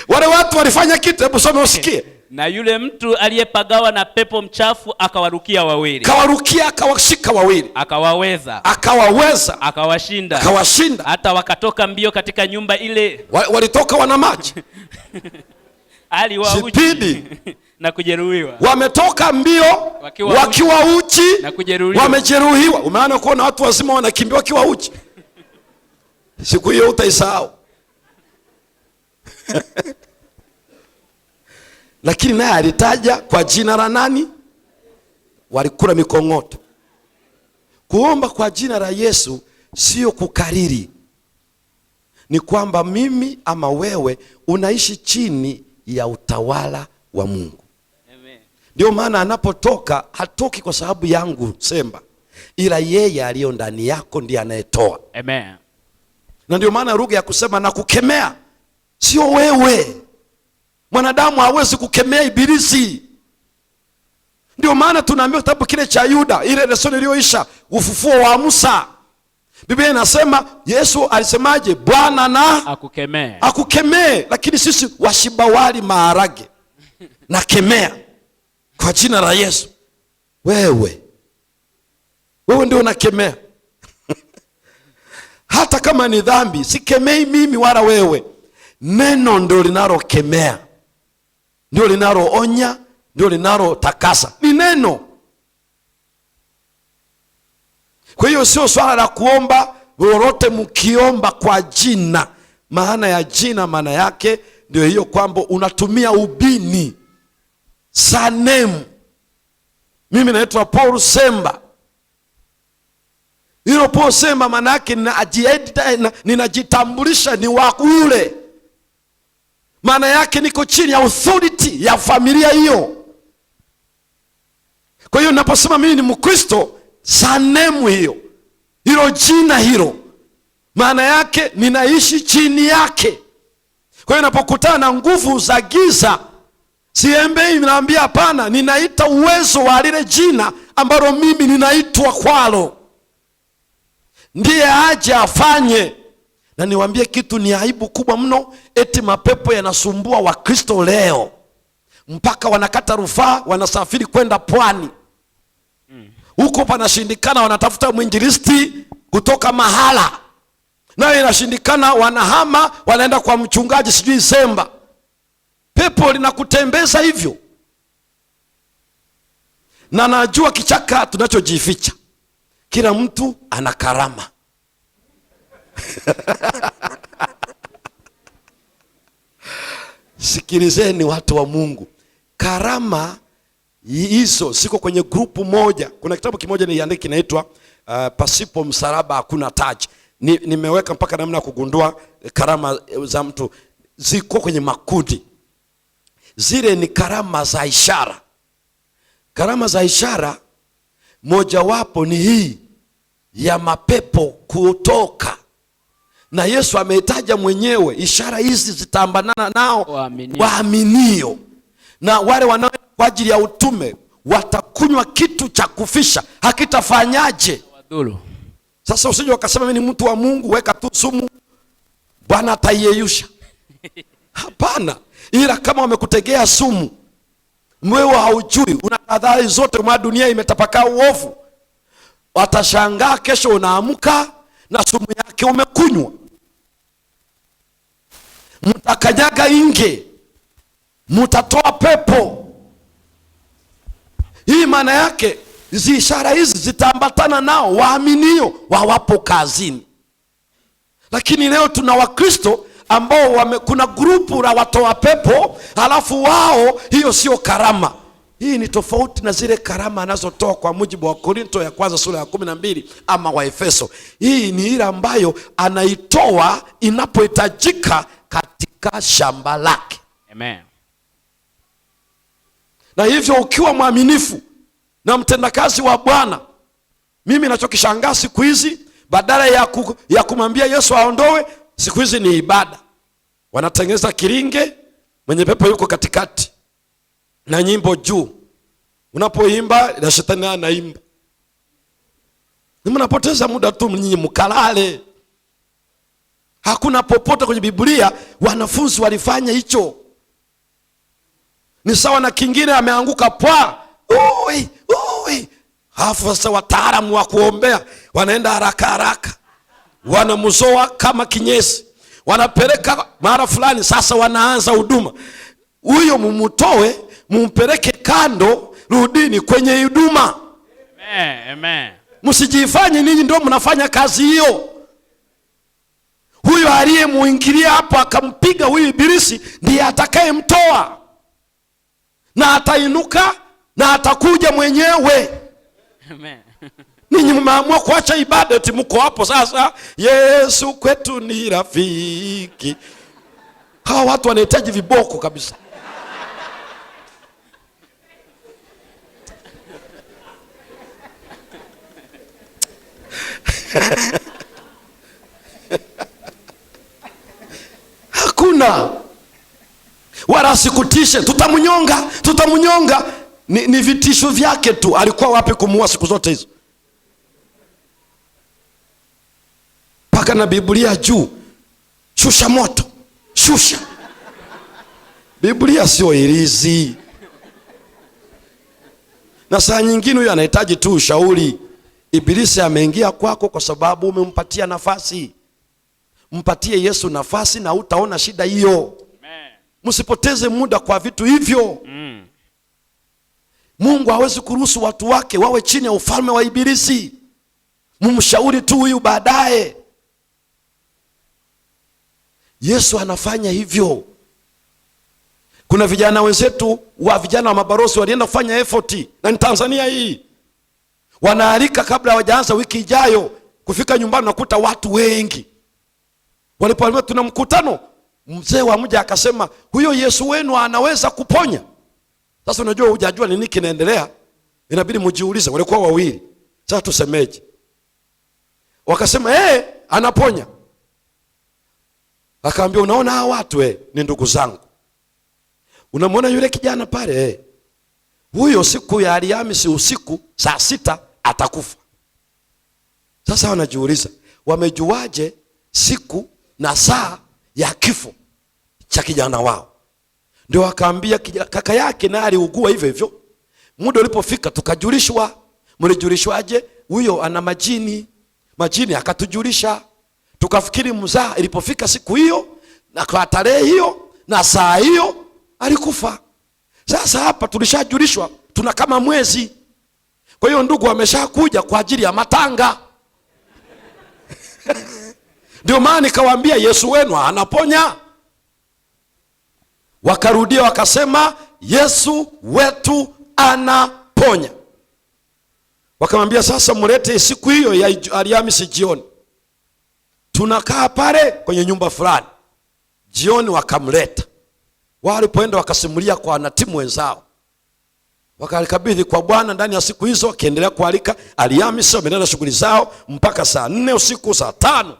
Wale watu walifanya kitu, hebu soma usikie. Na yule mtu aliyepagawa na pepo mchafu akawarukia wawili. Akawashika wawili. Akawaweza. Akawashinda. Hata wakatoka mbio katika nyumba ile. Walitoka wana maji. Uchi na kujeruhiwa. Wametoka mbio wakiwa uchi na kujeruhiwa. Wamejeruhiwa. Umeona kuona watu wazima wanakimbia wakiwa uchi. Siku hiyo utaisahau. Lakini naye alitaja kwa jina la nani? Walikula mikong'oto. Kuomba kwa jina la Yesu sio kukariri. Ni kwamba mimi ama wewe unaishi chini ya utawala wa Mungu. Amen. Ndio maana anapotoka hatoki kwa sababu yangu Semba, ila yeye aliyo ndani yako ndiye anayetoa. Amen. Na ndio maana lugha ya kusema na kukemea sio wewe. Mwanadamu hawezi kukemea ibilisi. Ndio maana tunaambiwa kitabu kile cha Yuda, ile lesoni iliyoisha ufufuo wa Musa. Biblia inasema Yesu alisemaje? Bwana na akukemee. Lakini sisi washiba wali maharage na kemea kwa jina la Yesu. Wewe ndio unakemea. Hata kama ni dhambi, sikemei mimi wala wewe. Neno ndio linalokemea, ndio linaloonya, ndio linalotakasa. Ni neno. Kwa hiyo sio swala la kuomba lolote mkiomba kwa jina. Maana ya jina, maana yake ndio hiyo kwamba unatumia ubini. Sanemu. Mimi naitwa Paul Semba. Hilo Paul Semba maana yake ninajitambulisha ni wa kule. Maana yake niko chini ya authority ya familia hiyo. Kwa hiyo ninaposema mimi ni Mkristo, sanemu hiyo, hilo jina hilo, maana yake ninaishi chini yake. Kwa hiyo ninapokutana na nguvu za giza, siembei naambia hapana, ninaita uwezo wa lile jina ambalo mimi ninaitwa kwalo. Ndiye aje afanye. Na niwaambie kitu, ni aibu kubwa mno, eti mapepo yanasumbua Wakristo leo mpaka wanakata rufaa, wanasafiri kwenda pwani. Huko panashindikana, wanatafuta mwinjilisti kutoka mahala, nayo inashindikana, wanahama wanaenda kwa mchungaji sijui Semba. Pepo linakutembeza hivyo. Na najua kichaka tunachojificha, kila mtu ana karama. Sikilizeni watu wa Mungu, karama hizo siko kwenye grupu moja. Kuna kitabu kimoja niandike kinaitwa pasipo msalaba hakuna taji. nimeweka mpaka namna ya kugundua karama za mtu ziko kwenye makundi. Zile ni karama za ishara. Karama za ishara mojawapo ni hii ya mapepo kutoka, na Yesu ameitaja mwenyewe, ishara hizi zitaambatana nao waaminio. Na wale wanao kwa ajili ya utume watakunywa kitu cha kufisha, hakitafanyaje? Sasa usije wakasema mimi ni mtu wa Mungu, weka tu sumu Bwana ataiyeyusha. Hapana, ila kama wamekutegea sumu, wewe haujui, una hadhari zote, mwa dunia imetapakaa uovu, watashangaa kesho unaamka na sumu yake umekunywa. Mtakanyaga inge, mtatoa pepo. Hii maana yake hizi ishara hizi zitaambatana nao waaminio wawapo kazini. Lakini leo tuna Wakristo ambao kuna grupu la watoa pepo, halafu wao hiyo sio karama. Hii ni tofauti na zile karama anazotoa kwa mujibu wa Korinto ya kwanza sura ya 12 ama wa Efeso. Hii ni ile ambayo anaitoa inapohitajika katika shamba lake. Amen. Na hivyo ukiwa mwaminifu na mtendakazi wa Bwana, mimi nachokishangaa siku hizi, badala ya kumwambia Yesu aondoe, siku hizi ni ibada. Wanatengeneza kiringe, mwenye pepo yuko katikati na nyimbo juu. Unapoimba na shetani anaimba. Mnapoteza muda tu, nyinyi mkalale. Hakuna popote kwenye Biblia wanafunzi walifanya hicho. Ni sawa na kingine ameanguka pwa. Oi. Hafu sasa wataalamu wa kuombea wanaenda haraka haraka, wanamzoa kama kinyesi, wanapeleka mara fulani. Sasa wanaanza huduma. Huyo mumutoe, mumpeleke kando, rudini kwenye huduma. Amen. Msijifanye ninyi ndio mnafanya kazi hiyo. Huyo aliyemuingilia hapo akampiga huyu ibilisi ndiye atakayemtoa, na atainuka na atakuja mwenyewe. Amen. Ninyi mmeamua kuacha ibada, eti mko hapo sasa, Yesu kwetu ni rafiki. Hawa watu wanahitaji viboko kabisa. Hakuna. Wala sikutishe, tutamnyonga. Ni vitisho vyake tu. Alikuwa wapi kumuua siku zote hizo? Paka na Biblia juu, shusha moto, shusha. Biblia sio ilizi. Na saa nyingine huyo anahitaji tu ushauri. Ibilisi ameingia kwako kwa sababu umempatia nafasi. Mpatie Yesu nafasi na utaona shida hiyo. Msipoteze muda kwa vitu hivyo. Mungu hawezi kuruhusu watu wake wawe chini ya ufalme wa ibilisi. Mumshauri tu huyu baadaye. Yesu anafanya hivyo. Kuna vijana wenzetu vijana wa mabarosi walienda kufanya effort, na ni Tanzania hii. Wanaalika kabla hawajaanza wiki ijayo, kufika nyumbani nakuta watu wengi. Walipoambiwa tuna mkutano, mzee wa mji akasema huyo Yesu wenu anaweza kuponya. Sasa unajua hujajua nini kinaendelea, inabidi mjiulize. Walikuwa wawili, sasa tusemeje? Wakasema anaponya. Akaambia unaona hawa watu ni ndugu zangu. Unamwona yule kijana pale huyo siku ya Alhamisi usiku saa 6 atakufa. Sasa wanajiuliza wamejuaje siku na saa ya kifo cha kijana wao? Ndio akaambia kaka yake na aliugua hivyo hivyo. Muda ulipofika tukajulishwa. Mlijulishwaje? Huyo ana majini. Akatujulisha. Tukafikiri mzaa ilipofika siku hiyo na kwa tarehe hiyo na saa hiyo alikufa. Sasa hapa tulishajulishwa, tuna kama mwezi. Kwa hiyo ndugu ameshakuja kwa ajili ya matanga. Ndio maana nikawaambia Yesu wenu anaponya. Wakarudia wakasema Yesu wetu anaponya. Wakamwambia sasa mlete siku hiyo ya Alhamisi jioni. tunakaa pale kwenye nyumba fulani. Jioni wakamleta, walipoenda wakasimulia kwa wanatimu wenzao, wakalikabidhi kwa Bwana. Ndani ya siku hizo wakiendelea kualika Alhamisi, wamenena shughuli zao mpaka saa 4 usiku, saa 5.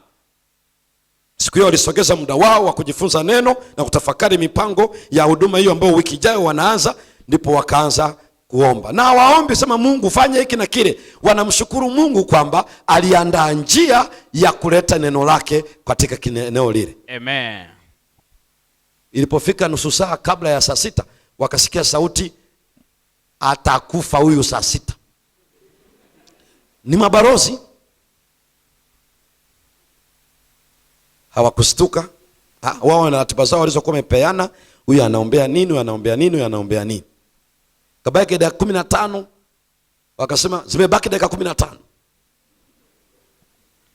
Siku hiyo walisogeza muda wao wa kujifunza neno na kutafakari mipango ya huduma hiyo ambayo wiki ijayo wanaanza. Ndipo wakaanza kuomba, na waombi sema Mungu fanye hiki na kile. Wanamshukuru Mungu kwamba aliandaa njia ya kuleta neno lake katika eneo lile. Amen. Ilipofika nusu saa kabla ya saa 6, wakasikia sauti, atakufa huyu saa 6. Ni mabalozi. Hawakustuka. Wao na ratiba zao walizokuwa wamepeana, huyu anaombea nini, huyu anaombea nini, huyu anaombea nini. Kabaki dakika 15, wakasema zimebaki dakika 15.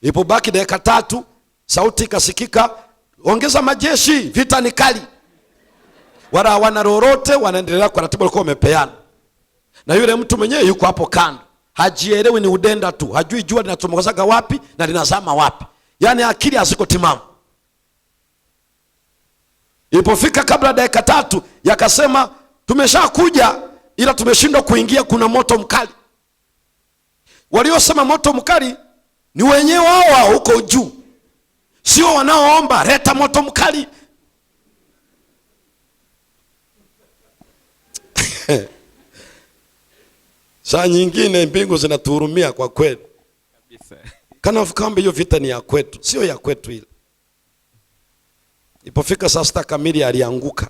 Ilipobaki dakika 3, sauti ikasikika, ongeza majeshi, vita ni kali. Wala hawana lolote, wanaendelea kwa ratiba walikuwa wamepeana. Na yule mtu mwenyewe yuko hapo kando, hajielewi, ni udenda tu, hajui jua linachomozaga wapi na linazama wapi. Yaani akili haziko timamu. Ilipofika kabla dakika 3, yakasema tumeshakuja ila tumeshindwa kuingia, kuna moto mkali. Waliosema moto mkali ni wenyewe wao huko juu, sio wanaoomba leta moto mkali. Saa nyingine mbingu zinatuhurumia kwa kweli kabisa. Kana kwamba hiyo vita ni ya kwetu, sio ya kwetu ile. Ilipofika saa 6 kamili alianguka,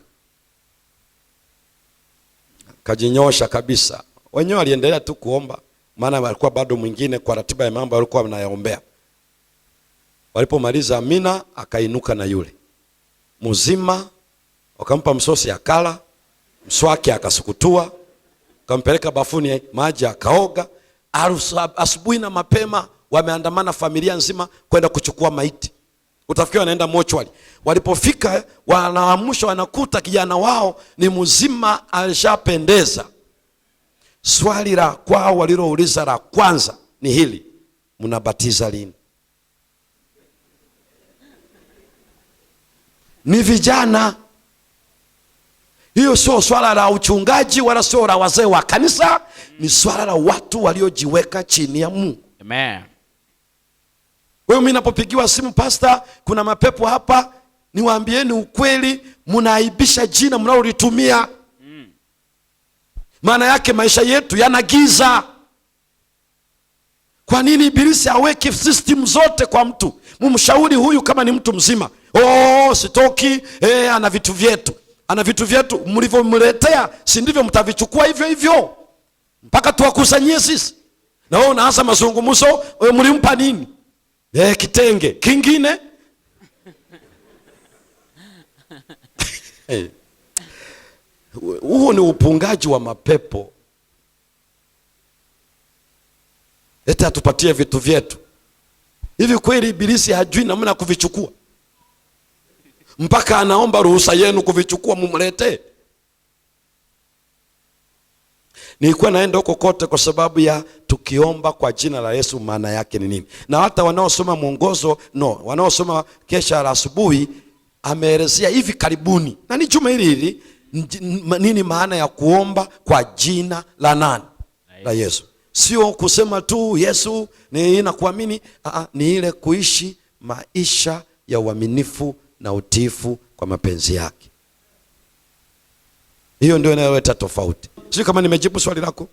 kajinyosha kabisa. Wenyewe waliendelea tu kuomba, maana walikuwa bado mwingine kwa ratiba ya mambo walikuwa wanayaombea. Walipomaliza Amina akainuka na yule mzima, wakampa msosi akala, mswaki akasukutua, kampeleka bafuni maji akaoga. Asubuhi na mapema wameandamana familia nzima kwenda kuchukua maiti. Utafikia wanaenda mochwali. Walipofika wanaamsha, wanakuta kijana wao ni mzima, alishapendeza. Swali la kwao walilouliza la kwanza ni hili, mnabatiza lini? Ni vijana. Hiyo sio swala la uchungaji wala sio la wazee wa kanisa, ni swala la watu waliojiweka chini ya Mungu. Amen. Wewe mimi napopigiwa simu, pastor, kuna mapepo hapa, niwaambieni ukweli, mnaaibisha jina mnalolitumia. Maana yake maisha yetu yana giza. Kwa nini ibilisi aweke system zote kwa mtu? Mumshauri huyu kama ni mtu mzima. Sitoki, ana vitu vyetu. Ana vitu vyetu, mlivyomletea si ndivyo mtavichukua hivyo hivyo mpaka tuwakusanyie sisi. Na wewe unaanza mazungumzo, mlimpa nini? Kitenge kingine. Huo ni upungaji wa mapepo. Eti atupatie vitu vyetu. Hivi kweli ibilisi hajui namna kuvichukua? Mpaka anaomba ruhusa yenu kuvichukua mumletee. Nilikuwa naenda huko kote kwa sababu ya tukiomba kwa jina la Yesu maana yake ni nini. Na hata wanaosoma mwongozo, wanaosoma kesha la asubuhi, ameelezea hivi karibuni, na ni juma hili nini maana ya kuomba kwa jina la nani? La Yesu. Sio kusema tu Yesu ni nakuamini, ni ile kuishi maisha ya uaminifu na utiifu kwa mapenzi yake. Hiyo ndio inayoleta tofauti. Sio kama nimejibu swali lako?